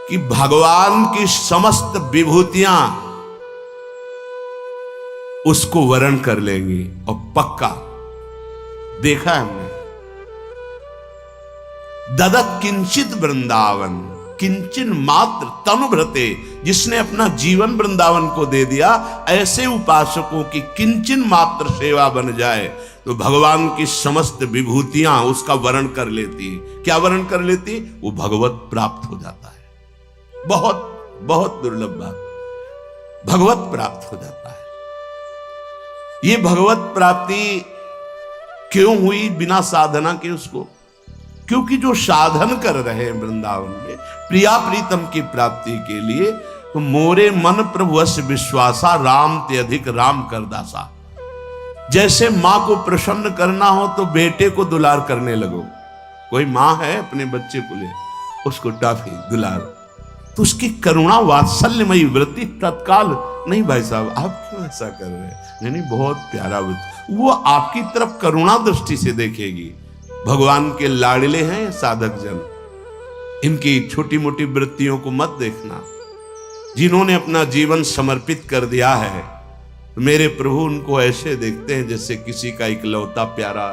कि भगवान की समस्त विभूतियां उसको वरण कर लेंगी। और पक्का देखा है हमने। ददत किंचित वृंदावन, किंचन मात्र तनुभृते, जिसने अपना जीवन वृंदावन को दे दिया। ऐसे उपासकों की किंचन मात्र सेवा बन जाए तो भगवान की समस्त विभूतियां उसका वर्ण कर लेती। क्या वर्ण कर लेती? वो भगवत प्राप्त हो जाता है। बहुत बहुत दुर्लभ बात, भगवत प्राप्त हो जाता है। ये भगवत प्राप्ति क्यों हुई बिना साधना के उसको? क्योंकि जो साधन कर रहे हैं वृंदावन में प्रिया प्रीतम की प्राप्ति के लिए, तो मोरे मन प्रभु अस विश्वासा राम ते अधिक राम कर दासा। जैसे मां को प्रसन्न करना हो तो बेटे को दुलार करने लगो। कोई मां है अपने बच्चे को ले उसको टॉफी दुलार, तो उसकी करुणा वात्सल्यमयी वृत्ति तत्काल, नहीं भाई साहब आप क्यों ऐसा कर रहे हैं, नहीं बहुत प्यारा बच्चा, वो आपकी तरफ करुणा दृष्टि से देखेगी। भगवान के लाडले हैं साधक जन, इनकी छोटी मोटी वृत्तियों को मत देखना। जिन्होंने अपना जीवन समर्पित कर दिया है, मेरे प्रभु उनको ऐसे देखते हैं जैसे किसी का इकलौता प्यारा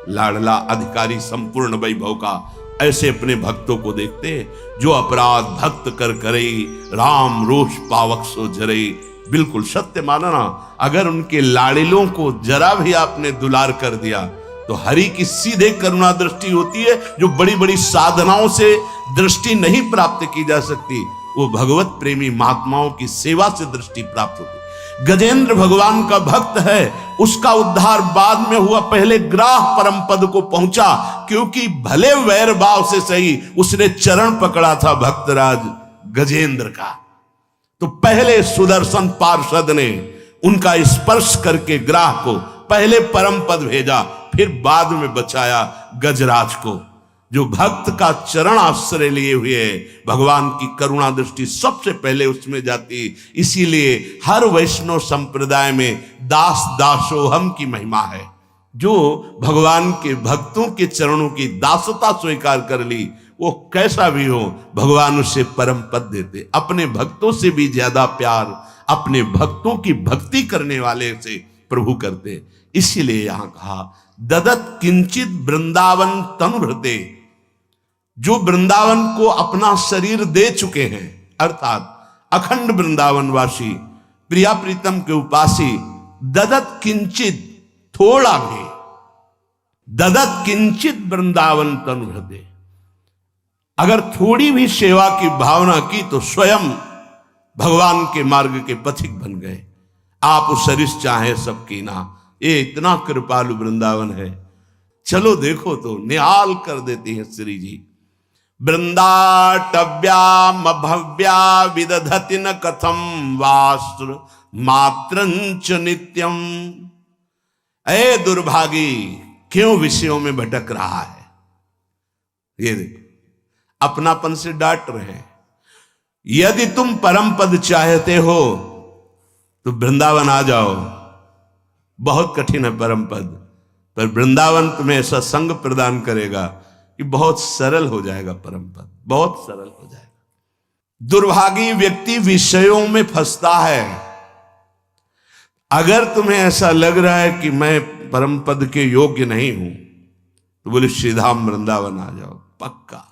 लाडला अधिकारी संपूर्ण वैभव का। ऐसे अपने भक्तों को देखते हैं। जो अपराध भक्त कर करे राम रोष पावक सो जरे। बिल्कुल सत्य मानना, अगर उनके लाडिलों को जरा भी आपने दुलार कर दिया तो हरि की सीधे करुणा दृष्टि होती है, जो बड़ी बड़ी साधनाओं से दृष्टि नहीं प्राप्त की जा सकती। वो भगवत प्रेमी महात्माओं की सेवा से दृष्टि प्राप्त होती। गजेंद्र भगवान का भक्त है, उसका उद्धार बाद में हुआ, पहले ग्राह परम पद को पहुंचा, क्योंकि भले वैर भाव से सही उसने चरण पकड़ा था भक्तराज गजेंद्र का। तो पहले सुदर्शन पार्षद ने उनका स्पर्श करके ग्राह को पहले परम पद भेजा, फिर बाद में बचाया गजराज को। जो भक्त का चरण आश्रय लिए हुए है, भगवान की करुणा दृष्टि सबसे पहले उसमें जाती। इसीलिए हर वैष्णव संप्रदाय में दास दासोहम की महिमा है। जो भगवान के भक्तों के चरणों की दासता स्वीकार कर ली, वो कैसा भी हो भगवान उसे परम पद देते। अपने भक्तों से भी ज्यादा प्यार अपने भक्तों की भक्ति करने वाले से प्रभु करते। इसीलिए यहां कहा ददत किंचित वृंदावन तनुभृते, जो वृंदावन को अपना शरीर दे चुके हैं, अर्थात अखंड वृंदावनवासी प्रिया प्रीतम के उपासी, ददत किंचित थोड़ा भी, ददत किंचित वृंदावन तनुभृते, अगर थोड़ी भी सेवा की भावना की तो स्वयं भगवान के मार्ग के पथिक बन गए। आप सरिस चाहे सबकी ना, ये इतना कृपालु वृंदावन है। चलो देखो तो निहाल कर देती है श्री जी। वृंदाटव्याम भव्या विदधति न कथम वास्त्र मात्रंच नित्यम। ऐ दुर्भागी, क्यों विषयों में भटक रहा है? ये देखो, अपनापन से डांट रहे हैं। यदि तुम परम पद चाहते हो तो वृंदावन आ जाओ। बहुत कठिन है परम पद, पर वृंदावन तुम्हें ऐसा संग प्रदान करेगा कि बहुत सरल हो जाएगा परम पद, बहुत सरल हो जाएगा। दुर्भागी व्यक्ति विषयों में फंसता है। अगर तुम्हें ऐसा लग रहा है कि मैं परम पद के योग्य नहीं हूं तो बोले श्रीधाम वृंदावन आ जाओ, पक्का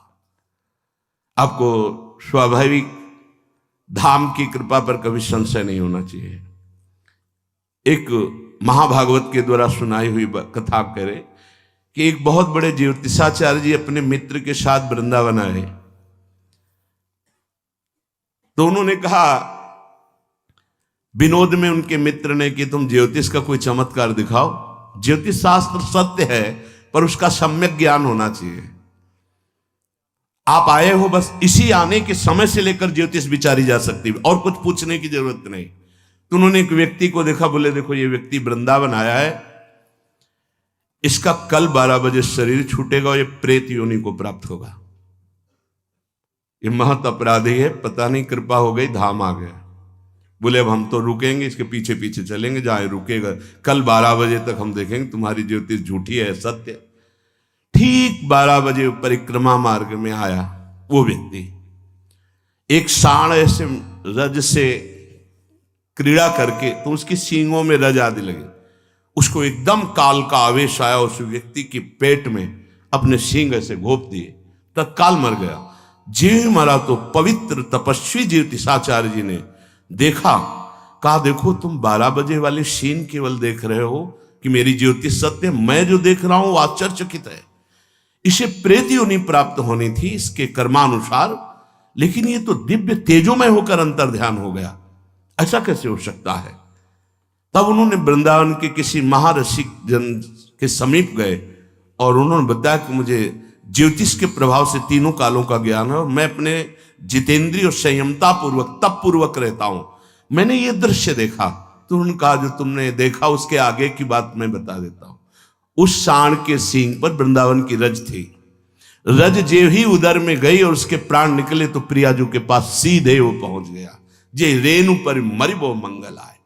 आपको स्वाभाविक धाम की कृपा पर कभी संशय नहीं होना चाहिए। एक महाभागवत के द्वारा सुनाई हुई कथा करे कि एक बहुत बड़े ज्योतिषाचार्य जी अपने मित्र के साथ वृंदावन आए, तो उन्होंने कहा, विनोद में उनके मित्र ने कि तुम ज्योतिष का कोई चमत्कार दिखाओ। ज्योतिष शास्त्र सत्य है पर उसका सम्यक ज्ञान होना चाहिए। आप आए हो, बस इसी आने के समय से लेकर ज्योतिष विचारी जा सकती है, और कुछ पूछने की जरूरत नहीं। तो उन्होंने एक व्यक्ति को देखा, बोले देखो ये व्यक्ति वृंदावन आया है, इसका कल 12 बजे शरीर छूटेगा और ये प्रेत योनि को प्राप्त होगा। ये महत अपराधी है, पता नहीं कृपा हो गई धाम आ गया। बोले अब हम तो रुकेंगे, इसके पीछे पीछे चलेंगे, जहां रुकेगा कल 12 बजे तक हम देखेंगे तुम्हारी ज्योतिष झूठी है सत्य। ठीक 12 बजे परिक्रमा मार्ग में आया वो व्यक्ति, एक सांड ऐसे रज से क्रीड़ा करके तो उसकी सींगों में रज आदि लगी। उसको एकदम काल का आवेश आया, उस व्यक्ति के पेट में अपने सींग ऐसे घोंप दिए, तत्काल मर गया। जीव मरा तो पवित्र तपस्वी ज्योतिषाचार्य जी ने देखा, कहा देखो तुम 12 बजे वाले सीन केवल देख रहे हो कि मेरी ज्योतिष सत्य, मैं जो देख रहा हूं वो आश्चर्यचकित है। इसे प्रेत योनि प्राप्त होनी थी इसके कर्मानुसार, लेकिन ये तो दिव्य तेजोमय होकर अंतर ध्यान हो गया, ऐसा कैसे हो सकता है? तब उन्होंने वृंदावन के किसी महारसिक जन के समीप गए और उन्होंने बताया कि मुझे ज्योतिष के प्रभाव से तीनों कालों का ज्ञान है और मैं अपने जितेंद्रिय और संयमता पूर्वक तप पूर्वक रहता हूं, मैंने ये दृश्य देखा। तो उन्होंने कहा जो तुमने देखा उसके आगे की बात मैं बता देता हूं। उस सांड के सींग पर वृंदावन की रज थी। रज जे ही उदर में गई और उसके प्राण निकले तो प्रियाजू के पास सीधे वो पहुंच गया। जे रेणु पर मरिबो मंगल आए।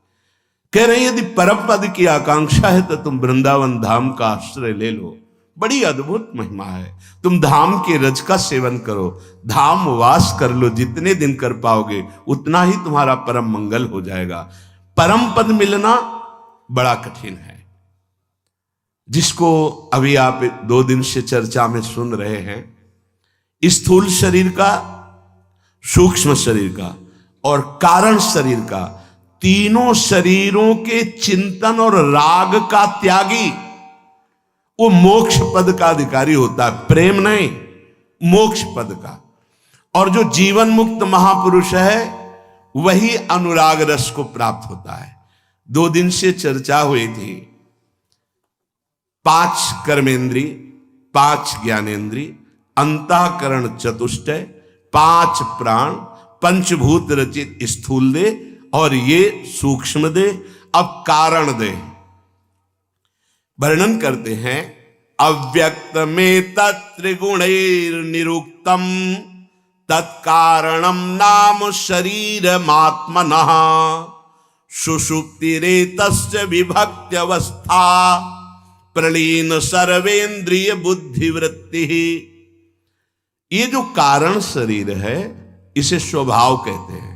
कह रहे यदि परम पद की आकांक्षा है तो तुम वृंदावन धाम का आश्रय ले लो, बड़ी अद्भुत महिमा है। तुम धाम के रज का सेवन करो, धाम वास कर लो, जितने दिन कर पाओगे उतना ही तुम्हारा परम मंगल हो जाएगा। परम पद मिलना बड़ा कठिन है, जिसको अभी आप 2 दिन से चर्चा में सुन रहे हैं। स्थूल शरीर का, सूक्ष्म शरीर का और कारण शरीर का, तीनों शरीरों के चिंतन और राग का त्यागी वो मोक्ष पद का अधिकारी होता है, प्रेम नहीं, मोक्ष पद का। और जो जीवन मुक्त महापुरुष है वही अनुराग रस को प्राप्त होता है। 2 दिन से चर्चा हुई थी 5 कर्मेंद्री, 5 ज्ञानेन्द्री, अंतःकरण चतुष्टय, 5 प्राण, पंचभूत रचित स्थूल देह और ये सूक्ष्म देह। अब कारण देह वर्णन करते हैं। अव्यक्त में त्रिगुणैर निरुक्तम तत्कारणम नाम शरीरमात्मनः सुषुप्तिरेतस्य विभक्त्यवस्था प्रलीन सर्वेंद्रिय बुद्धिवृत्ति। ये जो कारण शरीर है इसे स्वभाव कहते हैं,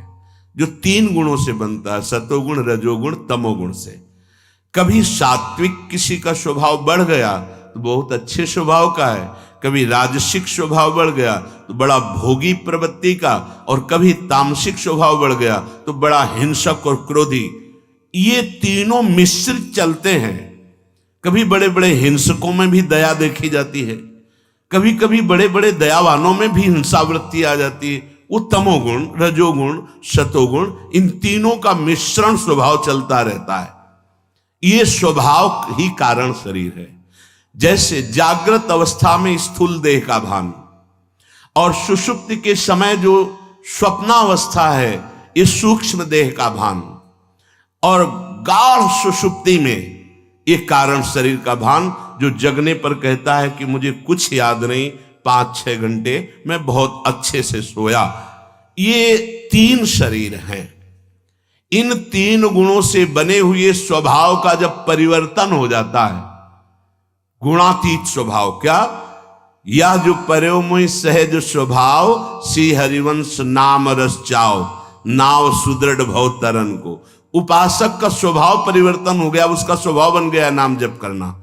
जो 3 गुणों से बनता है, सतोगुण, रजोगुण, तमोगुण से। कभी सात्विक किसी का स्वभाव बढ़ गया तो बहुत अच्छे स्वभाव का है, कभी राजसिक स्वभाव बढ़ गया तो बड़ा भोगी प्रवृत्ति का, और कभी तामसिक स्वभाव बढ़ गया तो बड़ा हिंसक और क्रोधी। ये तीनों मिश्रित चलते हैं। कभी बड़े बड़े हिंसकों में भी दया देखी जाती है, कभी कभी बड़े बड़े दयावानों में भी हिंसावृत्ति आ जाती है। वो तमोगुण, रजोगुण, सतोगुण, इन तीनों का मिश्रण स्वभाव चलता रहता है। ये स्वभाव ही कारण शरीर है। जैसे जागृत अवस्था में स्थूल देह का भान, और सुषुप्ति के समय जो स्वप्नावस्था है ये सूक्ष्म देह का भान, और गाढ़ सुषुप्ति में ये कारण शरीर का भान, जो जगने पर कहता है कि मुझे कुछ याद नहीं, 5-6 घंटे मैं बहुत अच्छे से सोया। ये तीन शरीर हैं। इन तीन गुणों से बने हुए स्वभाव का जब परिवर्तन हो जाता है, गुणातीत स्वभाव, क्या यह जो पर्योमुई सहज स्वभाव, सी हरिवंश नाम रस चाओ, नाव सुदृढ़ भव तरन को। उपासक का स्वभाव परिवर्तन हो गया, उसका स्वभाव बन गया नाम जप करना।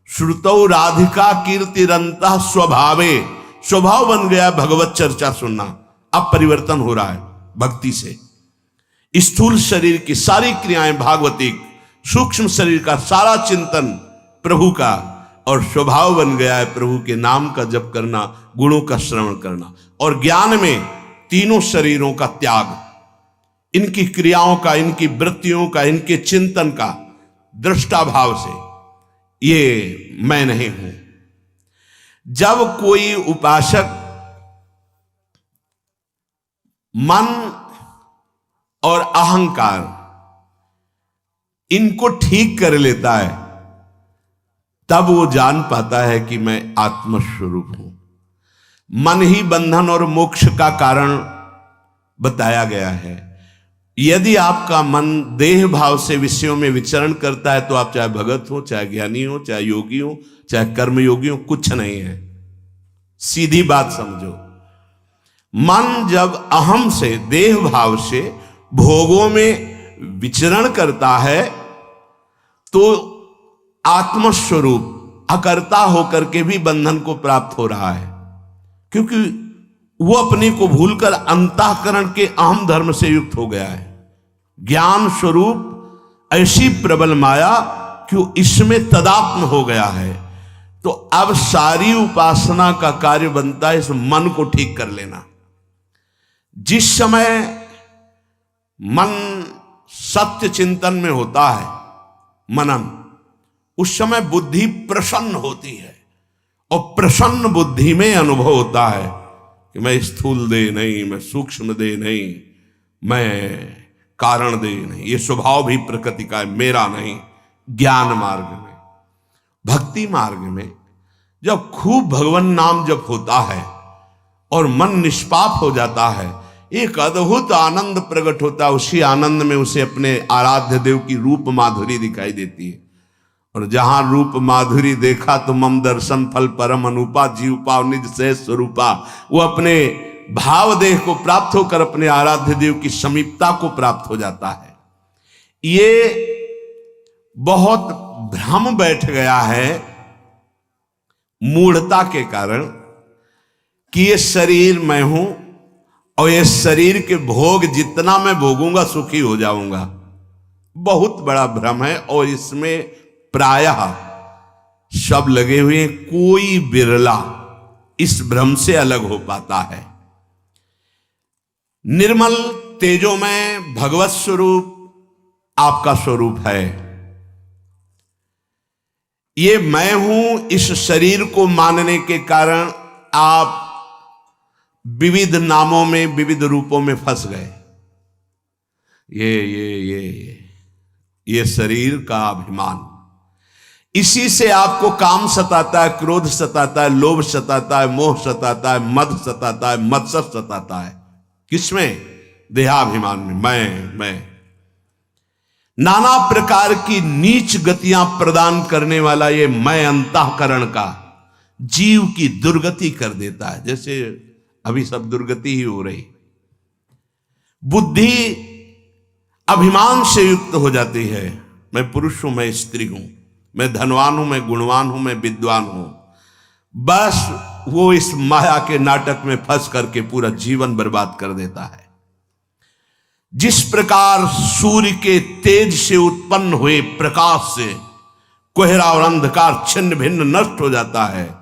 श्रुतौ राधिका कीर्तिरंतः स्वभावे, स्वभाव बन गया भगवत चर्चा सुनना। अब परिवर्तन हो रहा है भक्ति से। स्थूल शरीर की सारी क्रियाएं भागवतिक, सूक्ष्म शरीर का सारा चिंतन प्रभु का, और स्वभाव बन गया है प्रभु के नाम का जप करना, गुणों का श्रवण करना, और ज्ञान में तीनों शरीरों का त्याग, इनकी क्रियाओं का, इनकी वृत्तियों का, इनके चिंतन का दृष्टा भाव से, ये मैं नहीं हूं। जब कोई उपासक मन और अहंकार इनको ठीक कर लेता है, तब वो जान पाता है कि मैं आत्मस्वरूप हूं। मन ही बंधन और मोक्ष का कारण बताया गया है। यदि आपका मन देह भाव से विषयों में विचरण करता है तो आप चाहे भगत हो, चाहे ज्ञानी हो, चाहे योगी हो, चाहे कर्मयोगी हो, कुछ नहीं है। सीधी बात समझो। मन जब अहम से, देह भाव से भोगों में विचरण करता है तो आत्मस्वरूप अकर्ता होकर के भी बंधन को प्राप्त हो रहा है, क्योंकि वो अपने को भूलकर अंतःकरण के अहम धर्म से युक्त हो गया है। ज्ञान स्वरूप ऐसी प्रबल माया कि इसमें तदात्म हो गया है। तो अब सारी उपासना का कार्य बनता है इस मन को ठीक कर लेना। जिस समय मन सत्य चिंतन में होता है, मनन, उस समय बुद्धि प्रसन्न होती है, और प्रसन्न बुद्धि में अनुभव होता है कि मैं स्थूल देह नहीं, मैं सूक्ष्म देह नहीं, मैं कारण देह नहीं, ये स्वभाव भी प्रकृति का है, मेरा नहीं। ज्ञान मार्ग में, भक्ति मार्ग में जब खूब भगवान नाम जप होता है और मन निष्पाप हो जाता है, एक अद्भुत आनंद प्रकट होता है। उसी आनंद में उसे अपने आराध्य देव की रूप माधुरी दिखाई देती है। और जहां रूप माधुरी देखा तो मम दर्शन फल परम अनुपा, जीव पाव निज से स्वरूपा। वो अपने भाव देह को प्राप्त होकर अपने आराध्य देव की समीपता को प्राप्त हो जाता है। ये बहुत भ्रम बैठ गया है मूढ़ता के कारण कि ये शरीर मैं हूं और ये शरीर के भोग जितना मैं भोगूंगा सुखी हो जाऊंगा। बहुत बड़ा भ्रम है और इसमें प्रायः सब लगे हुए हैं, कोई बिरला इस भ्रम से अलग हो पाता है। निर्मल तेजोमय भगवत स्वरूप आपका स्वरूप है। ये मैं हूं इस शरीर को मानने के कारण आप विविध नामों में, विविध रूपों में फंस गए। ये शरीर का अभिमान, इसी से आपको काम सताता है, क्रोध सताता है, लोभ सताता है, मोह सताता है, मद सताता है, मत्सर सताता है। किसमें? देहाभिमान में। मैं नाना प्रकार की नीच गतियां प्रदान करने वाला ये मैं अंतःकरण का जीव की दुर्गति कर देता है। जैसे अभी सब दुर्गति ही हो रही। बुद्धि अभिमान से युक्त हो जाती है मैं पुरुष हूं, मैं स्त्री हूं, मैं धनवान हूं, मैं गुणवान हूं, मैं विद्वान हूं। बस वो इस माया के नाटक में फंस करके पूरा जीवन बर्बाद कर देता है। जिस प्रकार सूर्य के तेज से उत्पन्न हुए प्रकाश से कोहरा और अंधकार छिन्न भिन्न नष्ट हो जाता है,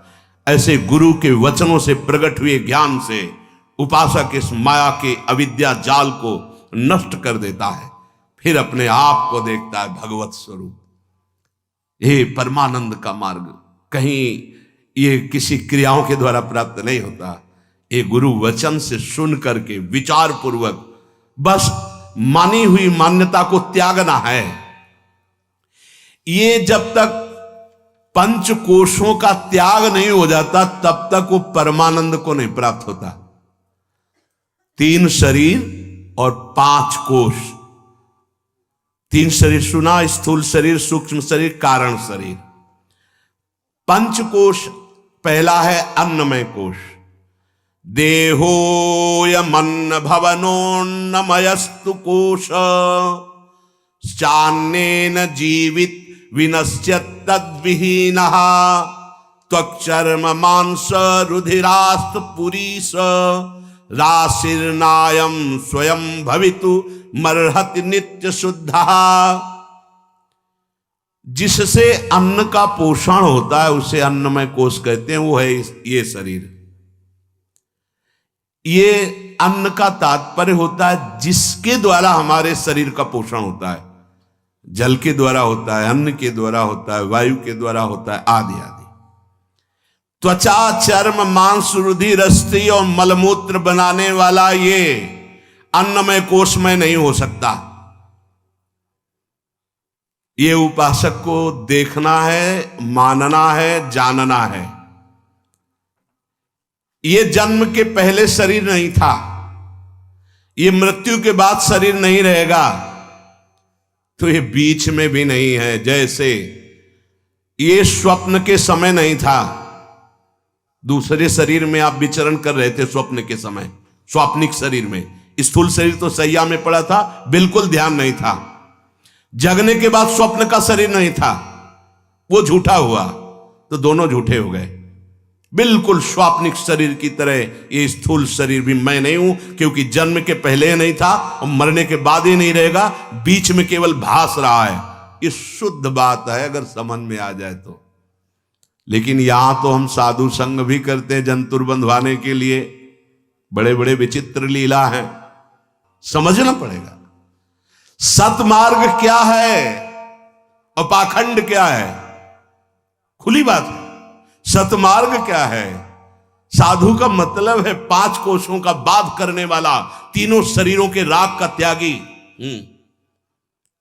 ऐसे गुरु के वचनों से प्रकट हुए ज्ञान से उपासक इस माया के अविद्या जाल को नष्ट कर देता है, फिर अपने आप को देखता है भगवत स्वरूप। ये परमानंद का मार्ग कहीं ये किसी क्रियाओं के द्वारा प्राप्त नहीं होता। ये गुरु वचन से सुन करके विचार पूर्वक बस मानी हुई मान्यता को त्यागना है। ये जब तक पंच कोशों का त्याग नहीं हो जाता तब तक वो परमानंद को नहीं प्राप्त होता। 3 शरीर और 5 कोश। 3 शरीर सुना, स्थूल शरीर, सूक्ष्म शरीर, कारण शरीर। पंचकोश पहला है अन्नमय कोश। देहोयमन्न भवनोन्नमयस्तु कोश चान्नेन जीवित विनश्यत् तद्विहीनः त्वक्चर्म मांस रुधिरास्त पुरीश राशिर्नायं स्वयं भवितु मर्हति नित्य शुद्धः। जिससे अन्न का पोषण होता है उसे अन्नमय कोश कहते हैं, वो है ये शरीर। ये अन्न का तात्पर्य होता है जिसके द्वारा हमारे शरीर का पोषण होता है। जल के द्वारा होता है, अन्न के द्वारा होता है, वायु के द्वारा होता है, आदि आदि। त्वचा, चर्म, मांस, रुधिर, अस्थि और मलमूत्र बनाने वाला ये अन्नमय कोश में नहीं हो सकता। ये उपासक को देखना है, मानना है, जानना है। ये जन्म के पहले शरीर नहीं था, ये मृत्यु के बाद शरीर नहीं रहेगा, तो ये बीच में भी नहीं है। जैसे ये स्वप्न के समय नहीं था, दूसरे शरीर में आप विचरण कर रहे थे स्वप्न के समय, स्वाप्निक शरीर में। स्थूल शरीर तो सैया में पड़ा था, बिल्कुल ध्यान नहीं था। जगने के बाद स्वप्न का शरीर नहीं था, वो झूठा हुआ, तो दोनों झूठे हो गए। बिल्कुल स्वाप्निक शरीर की तरह ये स्थूल शरीर भी मैं नहीं हूं, क्योंकि जन्म के पहले नहीं था और मरने के बाद ही नहीं रहेगा, बीच में केवल भास रहा है। ये शुद्ध बात है अगर समझ में आ जाए तो। लेकिन यहां तो हम साधु संग भी करते हैं जंतुर बंधवाने के लिए, बड़े बड़े विचित्र लीला हैं, समझना पड़ेगा। सतमार्ग क्या है और पाखंड क्या है, खुली बात है। सतमार्ग क्या है? साधु का मतलब है 5 कोशों का बाध करने वाला, तीनों शरीरों के राग का त्यागी।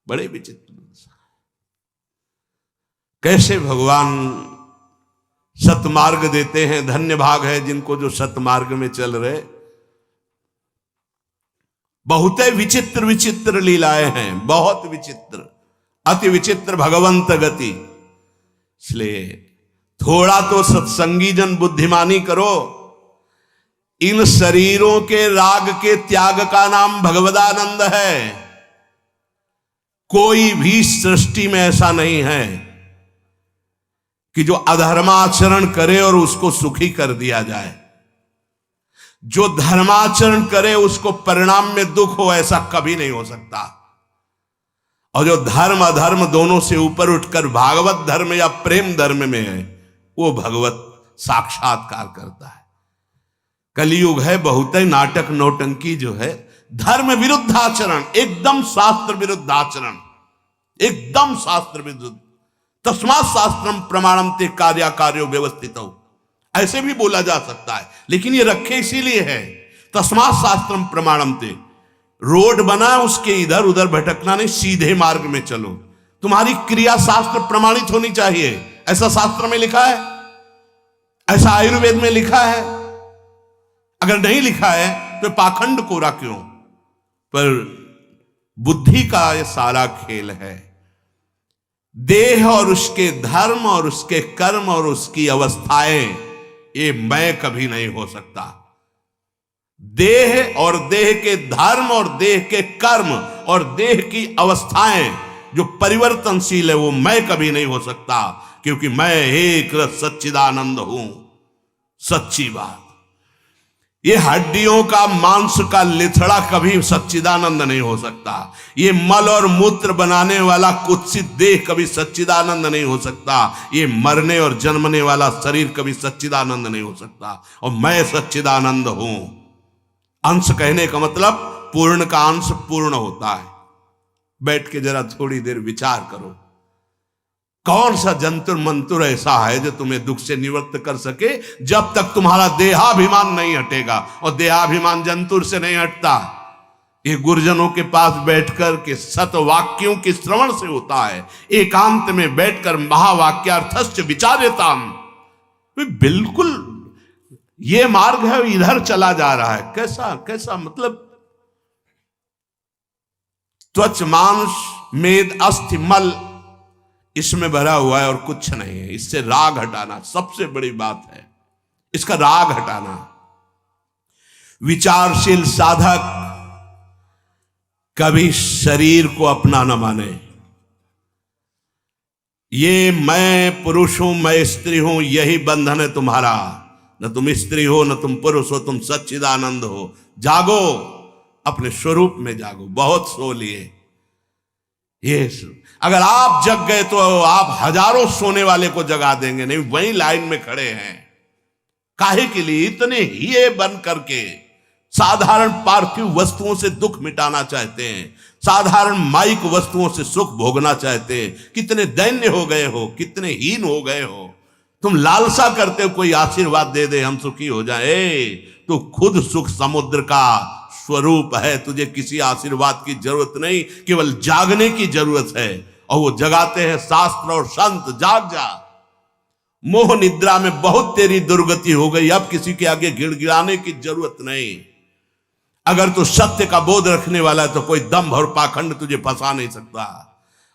बड़े विचित्र कैसे भगवान सतमार्ग देते हैं। धन्य भाग है जिनको जो सतमार्ग में चल रहे। बहुत विचित्र विचित्र लीलाएं हैं, बहुत विचित्र, अति विचित्र भगवंत गति। इसलिए थोड़ा तो सत्संगी जन बुद्धिमानी करो। इन शरीरों के राग के त्याग का नाम भगवदानंद है। कोई भी सृष्टि में ऐसा नहीं है कि जो अधर्माचरण करे और उसको सुखी कर दिया जाए। जो धर्माचरण करे उसको परिणाम में दुख हो, ऐसा कभी नहीं हो सकता। और जो धर्म अधर्म दोनों से ऊपर उठकर भागवत धर्म या प्रेम धर्म में है, वो भगवत साक्षात्कार करता है। कलयुग है, बहुत ही नाटक नौटंकी जो है, धर्म विरुद्ध आचरण, एकदम शास्त्र विरुद्ध आचरण, एकदम शास्त्र विरुद्ध। तस्मात् शास्त्रम प्रमाणम ते कार्याकार्यो व्यवस्थित हो, ऐसे भी बोला जा सकता है, लेकिन ये रखे इसीलिए है तस्मात् शास्त्रम प्रमाणम ते। रोड बना उसके इधर उधर भटकना नहीं, सीधे मार्ग में चलो। तुम्हारी क्रिया शास्त्र प्रमाणित होनी चाहिए, ऐसा शास्त्र में लिखा है, ऐसा आयुर्वेद में लिखा है। अगर नहीं लिखा है तो पाखंड कोरा क्यों? पर बुद्धि का यह सारा खेल है। देह और उसके धर्म और उसके कर्म और उसकी अवस्थाएं, ये मैं कभी नहीं हो सकता। देह और देह के धर्म और देह के कर्म और देह की अवस्थाएं जो परिवर्तनशील है वो मैं कभी नहीं हो सकता, क्योंकि मैं एक रस सच्चिदानंद हूं। सच्ची बात, ये हड्डियों का मांस का लिथड़ा कभी सच्चिदानंद नहीं हो सकता। ये मल और मूत्र बनाने वाला कुत्सित देह कभी सच्चिदानंद नहीं हो सकता। ये मरने और जन्मने वाला शरीर कभी सच्चिदानंद नहीं हो सकता। और मैं सच्चिदानंद हूं। अंश कहने का मतलब पूर्ण का अंश पूर्ण होता है। बैठ के जरा थोड़ी देर विचार करो, कौन सा जंतुर मंतुर ऐसा है जो तुम्हें दुख से निवृत्त कर सके, जब तक तुम्हारा देहाभिमान नहीं हटेगा। और देहाभिमान जंतुर से नहीं हटता, ये गुरुजनों के पास बैठकर के सतवाक्यों के श्रवण से होता है। एकांत में बैठकर महावाक्यार्थस्य विचार्यताम, बिल्कुल ये मार्ग है, इधर चला जा रहा है। कैसा कैसा मतलब, त्वच मांस मेद अस्थि मल इसमें भरा हुआ है और कुछ नहीं है। इससे राग हटाना सबसे बड़ी बात है, इसका राग हटाना। विचारशील साधक कभी शरीर को अपना न माने। ये मैं पुरुष हूं, मैं स्त्री हूं, यही बंधन है तुम्हारा। न तुम स्त्री हो, न तुम पुरुष हो, तुम सच्चिदानंद हो। जागो, अपने स्वरूप में जागो। बहुत सो लिए, ये अगर आप जग गए तो आप हजारों सोने वाले को जगा देंगे। नहीं, वही लाइन में खड़े हैं। काहे के लिए? इतने ही बन करके साधारण पार्थिव वस्तुओं से दुख मिटाना चाहते हैं, साधारण माइक वस्तुओं से सुख भोगना चाहते हैं। कितने दैन्य हो गए हो, कितने हीन हो गए हो। तुम लालसा करते हो कोई आशीर्वाद दे दे, हम सुखी हो जाए। तो खुद सुख समुद्र का स्वरूप है, तुझे किसी आशीर्वाद की जरूरत नहीं, केवल जागने की जरूरत है। और वो जगाते हैं शास्त्र और संत। जाग जा, मोह निद्रा में बहुत तेरी दुर्गति हो गई, अब किसी के आगे गिड़गिड़ाने की जरूरत नहीं। अगर तू सत्य का बोध रखने वाला है तो कोई दंभ और पाखंड तुझे फंसा नहीं सकता।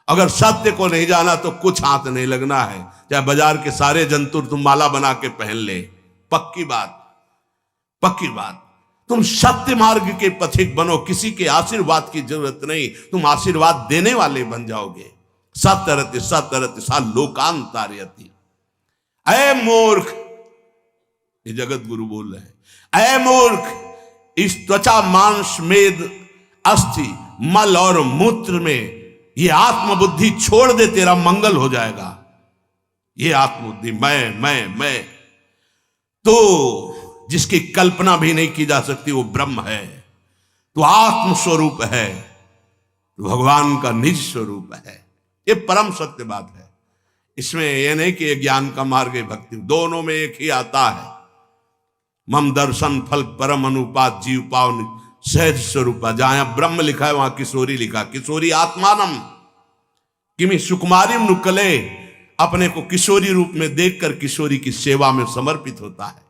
अगर सत्य को नहीं जाना तो कुछ हाथ नहीं लगना है, चाहे बाजार के सारे जंतुर तुम माला बना के पहन ले। पक्की बात, पक्की बात। तुम सत्य मार्ग के पथिक बनो, किसी के आशीर्वाद की जरूरत नहीं, तुम आशीर्वाद देने वाले बन जाओगे। सत्यरति सत्यरति सा लोकांतार्यति। ऐ मूर्ख, ये जगत गुरु बोल रहे हैं, ऐ मूर्ख, इस त्वचा मांस मेद अस्थि मल और मूत्र में ये आत्मबुद्धि छोड़ दे, तेरा मंगल हो जाएगा। ये आत्मबुद्धि मैं तो जिसकी कल्पना भी नहीं की जा सकती वो ब्रह्म है, तो आत्म स्वरूप है, तो भगवान का निज स्वरूप है। ये परम सत्य बात है। इसमें यह नहीं कि ज्ञान का मार्ग है, भक्ति, दोनों में एक ही आता है। मम दर्शन फल परम अनुपात जीव पावन सहज स्वरूपा। जहां ब्रह्म लिखा है वहां किशोरी लिखा। किशोरी आत्मानम किमि सुकुमारिम नुकले, अपने को किशोरी रूप में देखकर किशोरी की सेवा में समर्पित होता है।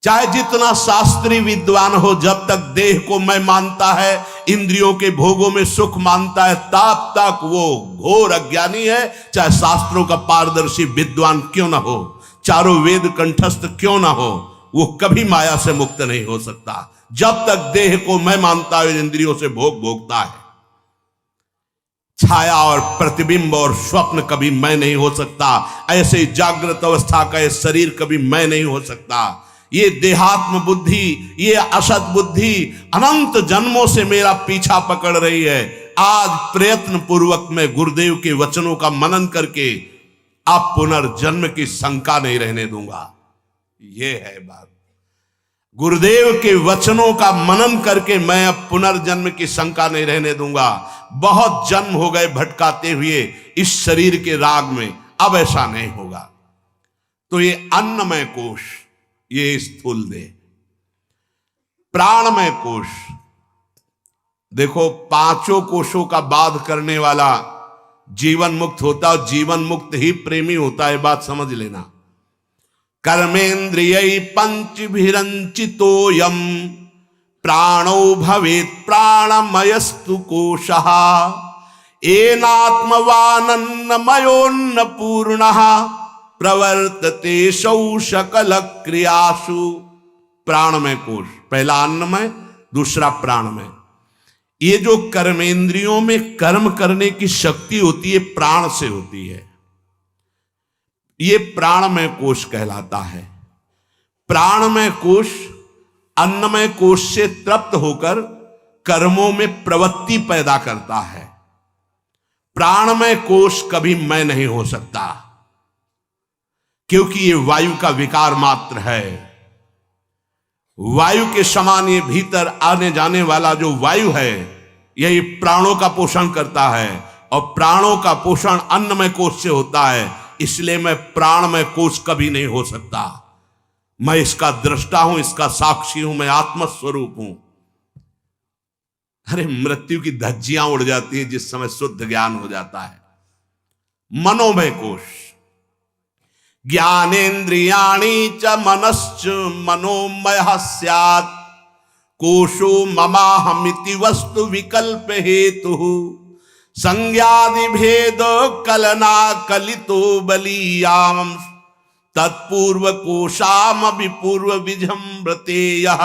चाहे जितना शास्त्रीय विद्वान हो, जब तक देह को मैं मानता है, इंद्रियों के भोगों में सुख मानता है, तब तक वो घोर अज्ञानी है। चाहे शास्त्रों का पारदर्शी विद्वान क्यों ना हो, चारों वेद कंठस्थ क्यों ना हो, वो कभी माया से मुक्त नहीं हो सकता। जब तक देह को मैं मानता है, इंद्रियों से भोग भोगता है। छाया और प्रतिबिंब और स्वप्न कभी मैं नहीं हो सकता। ऐसे जागृत अवस्था का ये शरीर कभी मैं नहीं हो सकता। ये देहात्म बुद्धि, ये असत बुद्धि अनंत जन्मों से मेरा पीछा पकड़ रही है। आज प्रयत्न पूर्वक मैं गुरुदेव के वचनों का मनन करके अब पुनर्जन्म की शंका नहीं रहने दूंगा। ये है बात। गुरुदेव के वचनों का मनन करके मैं अब पुनर्जन्म की शंका नहीं रहने दूंगा। बहुत जन्म हो गए भटकाते हुए इस शरीर के राग में, अब ऐसा नहीं होगा। तो ये अन्नमय कोश, ये स्थूल देह, प्राणमय कोश, देखो पांचों कोशों का बाध करने वाला जीवन मुक्त होता है। जीवन मुक्त ही प्रेमी होता है, बात समझ लेना। कर्मेन्द्रिय पंचभिरंचितोयम प्राणो भवेत् प्राणमयस्तु कोशः एनात्मवानन्नमयोन्न पूर्णः प्रवर्तते सौ सकल क्रियासु। प्राणमय कोश, पहला अन्नमय, दूसरा प्राणमय। ये जो कर्मेंद्रियों में कर्म करने की शक्ति होती है प्राण से होती है। ये प्राणमय कोश कहलाता है। प्राणमय कोश अन्नमय कोश से तृप्त होकर कर्मों में प्रवृत्ति पैदा करता है। प्राणमय कोश कभी मैं नहीं हो सकता, क्योंकि ये वायु का विकार मात्र है। वायु के समान ये भीतर आने जाने वाला जो वायु है, यही प्राणों का पोषण करता है, और प्राणों का पोषण अन्नमय कोश से होता है। इसलिए मैं प्राणमय कोश कभी नहीं हो सकता। मैं इसका दृष्टा हूं, इसका साक्षी हूं, मैं आत्मस्वरूप हूं। अरे मृत्यु की धज्जियां उड़ जाती हैं जिस समय शुद्ध ज्ञान हो जाता है। मनोमय कोश, ज्ञानेन्द्रियाणि च मनश्च मनोमय स्यात् कोशो ममाहमिति वस्तु विकल्प हेतु संज्ञादि भेद कलना कलितो बलीयाम तत्पूर्व कोशाम विपूर्व विजम्रतेयः।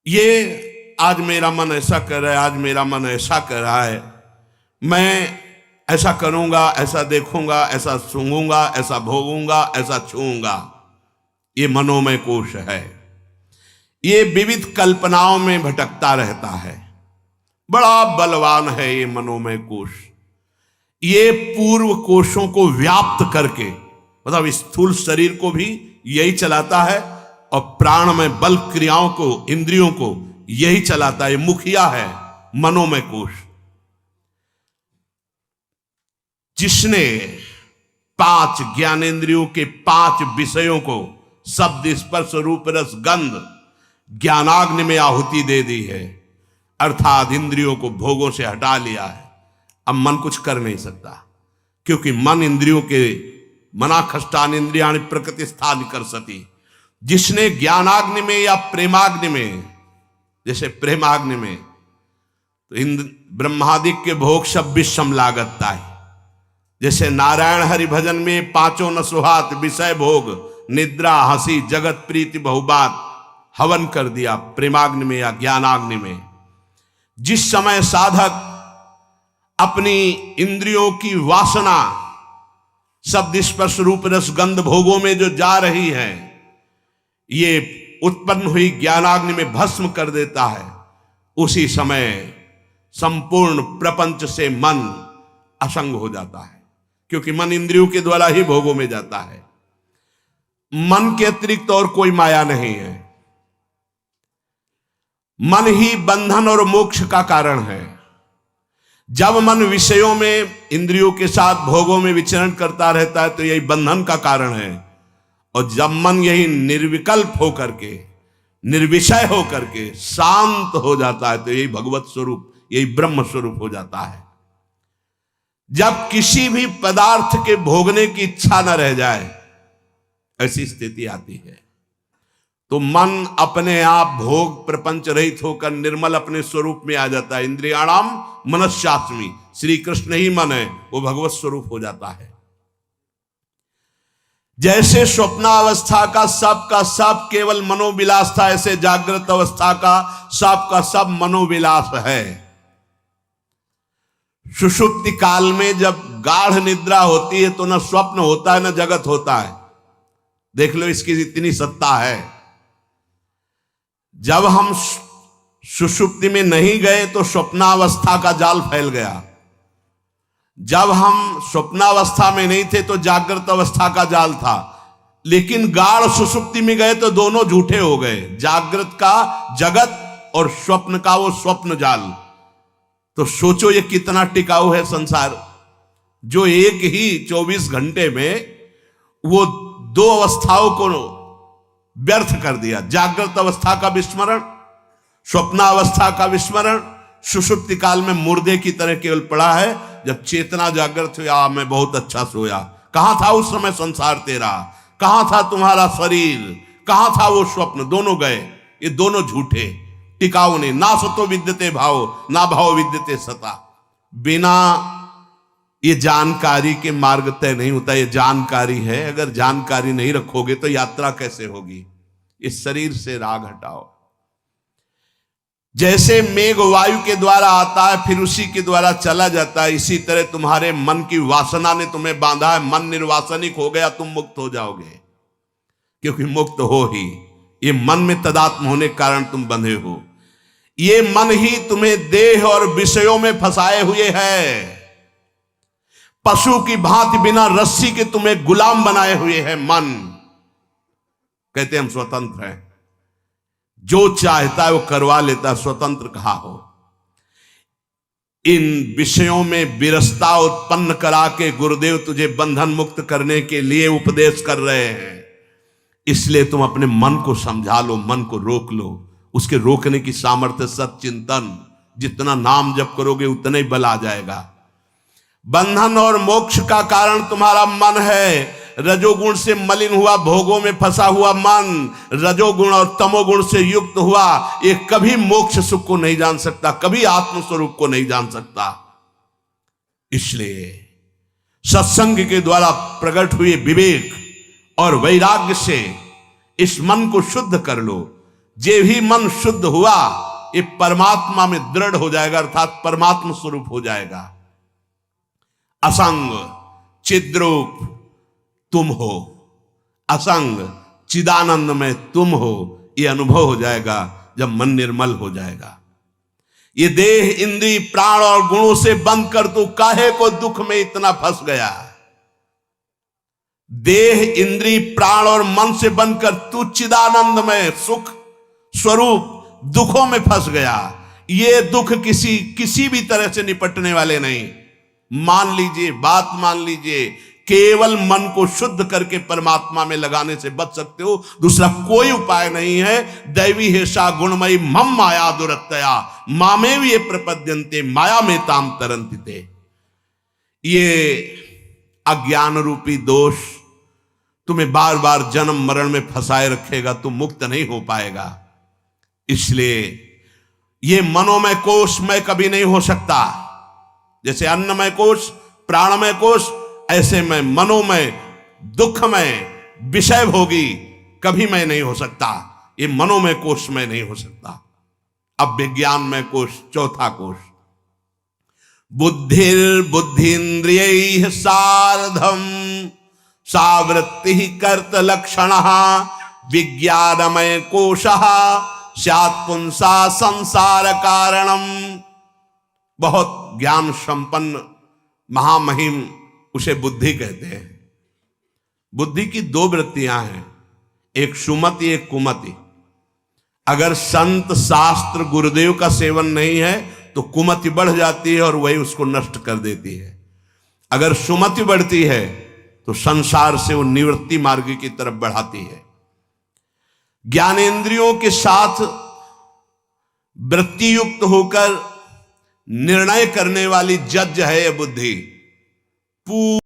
ये आज मेरा मन ऐसा कर रहा है, आज मेरा मन ऐसा कर रहा है, मैं ऐसा करूंगा, ऐसा देखूंगा, ऐसा सूंघूंगा, ऐसा भोगूंगा, ऐसा छूंगा। ये मनोमय कोश है। ये विविध कल्पनाओं में भटकता रहता है। बड़ा बलवान है ये मनोमय कोश। ये पूर्व कोशों को व्याप्त करके, मतलब स्थूल शरीर को भी यही चलाता है, और प्राण में बल क्रियाओं को, इंद्रियों को यही चलाता है। मुखिया है मनोमय कोश। जिसने 5 ज्ञानेंद्रियों के 5 विषयों को शब्द स्पर्श रूप रस गंध ज्ञानाग्नि में आहुति दे दी है, अर्थात इंद्रियों को भोगों से हटा लिया है। अब मन कुछ कर नहीं सकता, क्योंकि मन इंद्रियों के मना खष्टान इंद्रियाणि प्रकृति स्थान कर सती। जिसने ज्ञानाग्नि में या प्रेमाग्नि में, जैसे प्रेमाग्नि में तो ब्रह्मादिक के भोग सब विषम लागतता है। जैसे नारायण हरि भजन में 5 न सुहात विषय भोग निद्रा हंसी जगत प्रीति बहुबात हवन कर दिया प्रेमाग्नि में या ज्ञानाग्नि में। जिस समय साधक अपनी इंद्रियों की वासना शब्द स्पर्श रूप रस गंध भोगों में जो जा रही है, ये उत्पन्न हुई ज्ञानाग्नि में भस्म कर देता है, उसी समय संपूर्ण प्रपंच से मन असंग हो जाता है, क्योंकि मन इंद्रियों के द्वारा ही भोगों में जाता है। मन के अतिरिक्त और कोई माया नहीं है। मन ही बंधन और मोक्ष का कारण है। जब मन विषयों में इंद्रियों के साथ भोगों में विचरण करता रहता है तो यही बंधन का कारण है, और जब मन यही निर्विकल्प होकर के, निर्विषय होकर के शांत हो जाता है तो यही भगवत स्वरूप, यही ब्रह्म स्वरूप हो जाता है। जब किसी भी पदार्थ के भोगने की इच्छा न रह जाए, ऐसी स्थिति आती है, तो मन अपने आप भोग प्रपंच रहित होकर निर्मल अपने स्वरूप में आ जाता है। इंद्रियाणाम मनश्चास्मि, श्री कृष्ण ही मन है, वो भगवत स्वरूप हो जाता है। जैसे स्वप्नावस्था का सब केवल मनोविलास था, ऐसे जागृत अवस्था का सब मनोविलास है। सुषुप्ति काल में जब गाढ़ निद्रा होती है तो न स्वप्न होता है न जगत होता है। देख लो इसकी इतनी सत्ता है। जब हम सुषुप्ति में नहीं गए तो स्वप्नावस्था का जाल फैल गया। जब हम स्वप्नावस्था में नहीं थे तो जागृत अवस्था का जाल था, लेकिन गाढ़ सुषुप्ति में गए तो दोनों झूठे हो गए। जागृत का जगत और स्वप्न का वो स्वप्न जाल। तो सोचो ये कितना टिकाऊ है संसार, जो एक ही 24 घंटे में वो 2 अवस्थाओं को व्यर्थ कर दिया। जागृत अवस्था का विस्मरण, स्वप्नावस्था का विस्मरण। सुषुप्ति काल में मुर्दे की तरह केवल पड़ा है। जब चेतना जागृत हुआ, मैं बहुत अच्छा सोया। कहां था उस समय संसार तेरा? कहां था तुम्हारा शरीर? कहां था वो स्वप्न? दोनों गए। ये दोनों झूठे, टिकाऊ नहीं। ना सतो विद्यते भाव, ना भाव विद्यते सता। बिना ये जानकारी के मार्ग तय नहीं होता। ये जानकारी है, अगर जानकारी नहीं रखोगे तो यात्रा कैसे होगी? इस शरीर से राग हटाओ। जैसे मेघ वायु के द्वारा आता है फिर उसी के द्वारा चला जाता है, इसी तरह तुम्हारे मन की वासना ने तुम्हें बांधा है। मन निर्वासनिक हो गया, तुम मुक्त हो जाओगे, क्योंकि मुक्त हो ही। ये मन में तदात्म होने के कारण तुम बंधे हो। ये मन ही तुम्हें देह और विषयों में फंसाए हुए है। पशु की भांति बिना रस्सी के तुम्हें गुलाम बनाए हुए है मन। कहते हम स्वतंत्र हैं, जो चाहता है वो करवा लेता, स्वतंत्र कहा हो। इन विषयों में विरसता उत्पन्न करा के गुरुदेव तुझे बंधन मुक्त करने के लिए उपदेश कर रहे हैं। इसलिए तुम अपने मन को समझा लो, मन को रोक लो। उसके रोकने की सामर्थ्य सच्चिंतन, जितना नाम जप करोगे उतना ही बल आ जाएगा। बंधन और मोक्ष का कारण तुम्हारा मन है। रजोगुण से मलिन हुआ, भोगों में फंसा हुआ मन, रजोगुण और तमोगुण से युक्त हुआ, ये कभी मोक्ष सुख को नहीं जान सकता, कभी आत्मस्वरूप को नहीं जान सकता। इसलिए सत्संग के द्वारा प्रकट हुए विवेक और वैराग्य से इस मन को शुद्ध कर लो। जे भी मन शुद्ध हुआ ये परमात्मा में दृढ़ हो जाएगा, अर्थात परमात्मा स्वरूप हो जाएगा। असंग चिद्रूप तुम हो, असंग चिदानंद में तुम हो, यह अनुभव हो जाएगा जब मन निर्मल हो जाएगा। ये देह इंद्रिय प्राण और गुणों से बंद कर तू काहे को दुख में इतना फंस गया। देह इंद्रिय प्राण और मन से बंद कर तू चिदानंद में सुख स्वरूप दुखों में फंस गया। ये दुख किसी भी तरह से निपटने वाले नहीं। मान लीजिए, बात मान लीजिए, केवल मन को शुद्ध करके परमात्मा में लगाने से बच सकते हो, दूसरा कोई उपाय नहीं है। दैवी हेषा गुणमयी मम माया दुरत्तया मामे भी ये प्रपद्यन्ते माया में ताम तरंतिते। ये अज्ञान रूपी दोष तुम्हें बार बार जन्म मरण में फंसाए रखेगा, तुम मुक्त नहीं हो पाएगा। इसलिए ये मनोमय कोश में कभी नहीं हो सकता। जैसे अन्नमय कोश प्राणमय कोश, ऐसे में मनोमय दुखमय विषय भोगी कभी मैं नहीं हो सकता। ये मनोमय कोश में नहीं हो सकता। अब विज्ञानमय कोश, चौथा कोश, बुद्धिर्बुद्धीन्द्रियैः सार्धम सावृत्ति कर्त लक्षण विज्ञानमय कोशः स्यात् पुंसा संसार कारणम। बहुत ज्ञान संपन्न महामहिम उसे बुद्धि कहते हैं। बुद्धि की दो वृत्तियां हैं, एक सुमति एक कुमति। अगर संत शास्त्र गुरुदेव का सेवन नहीं है तो कुमति बढ़ जाती है और वही उसको नष्ट कर देती है। अगर सुमति बढ़ती है तो संसार से वो निवृत्ति मार्ग की तरफ बढ़ाती है। ज्ञानेंद्रियों के साथ वृत्ति युक्त होकर निर्णय करने वाली जज है यह बुद्धि।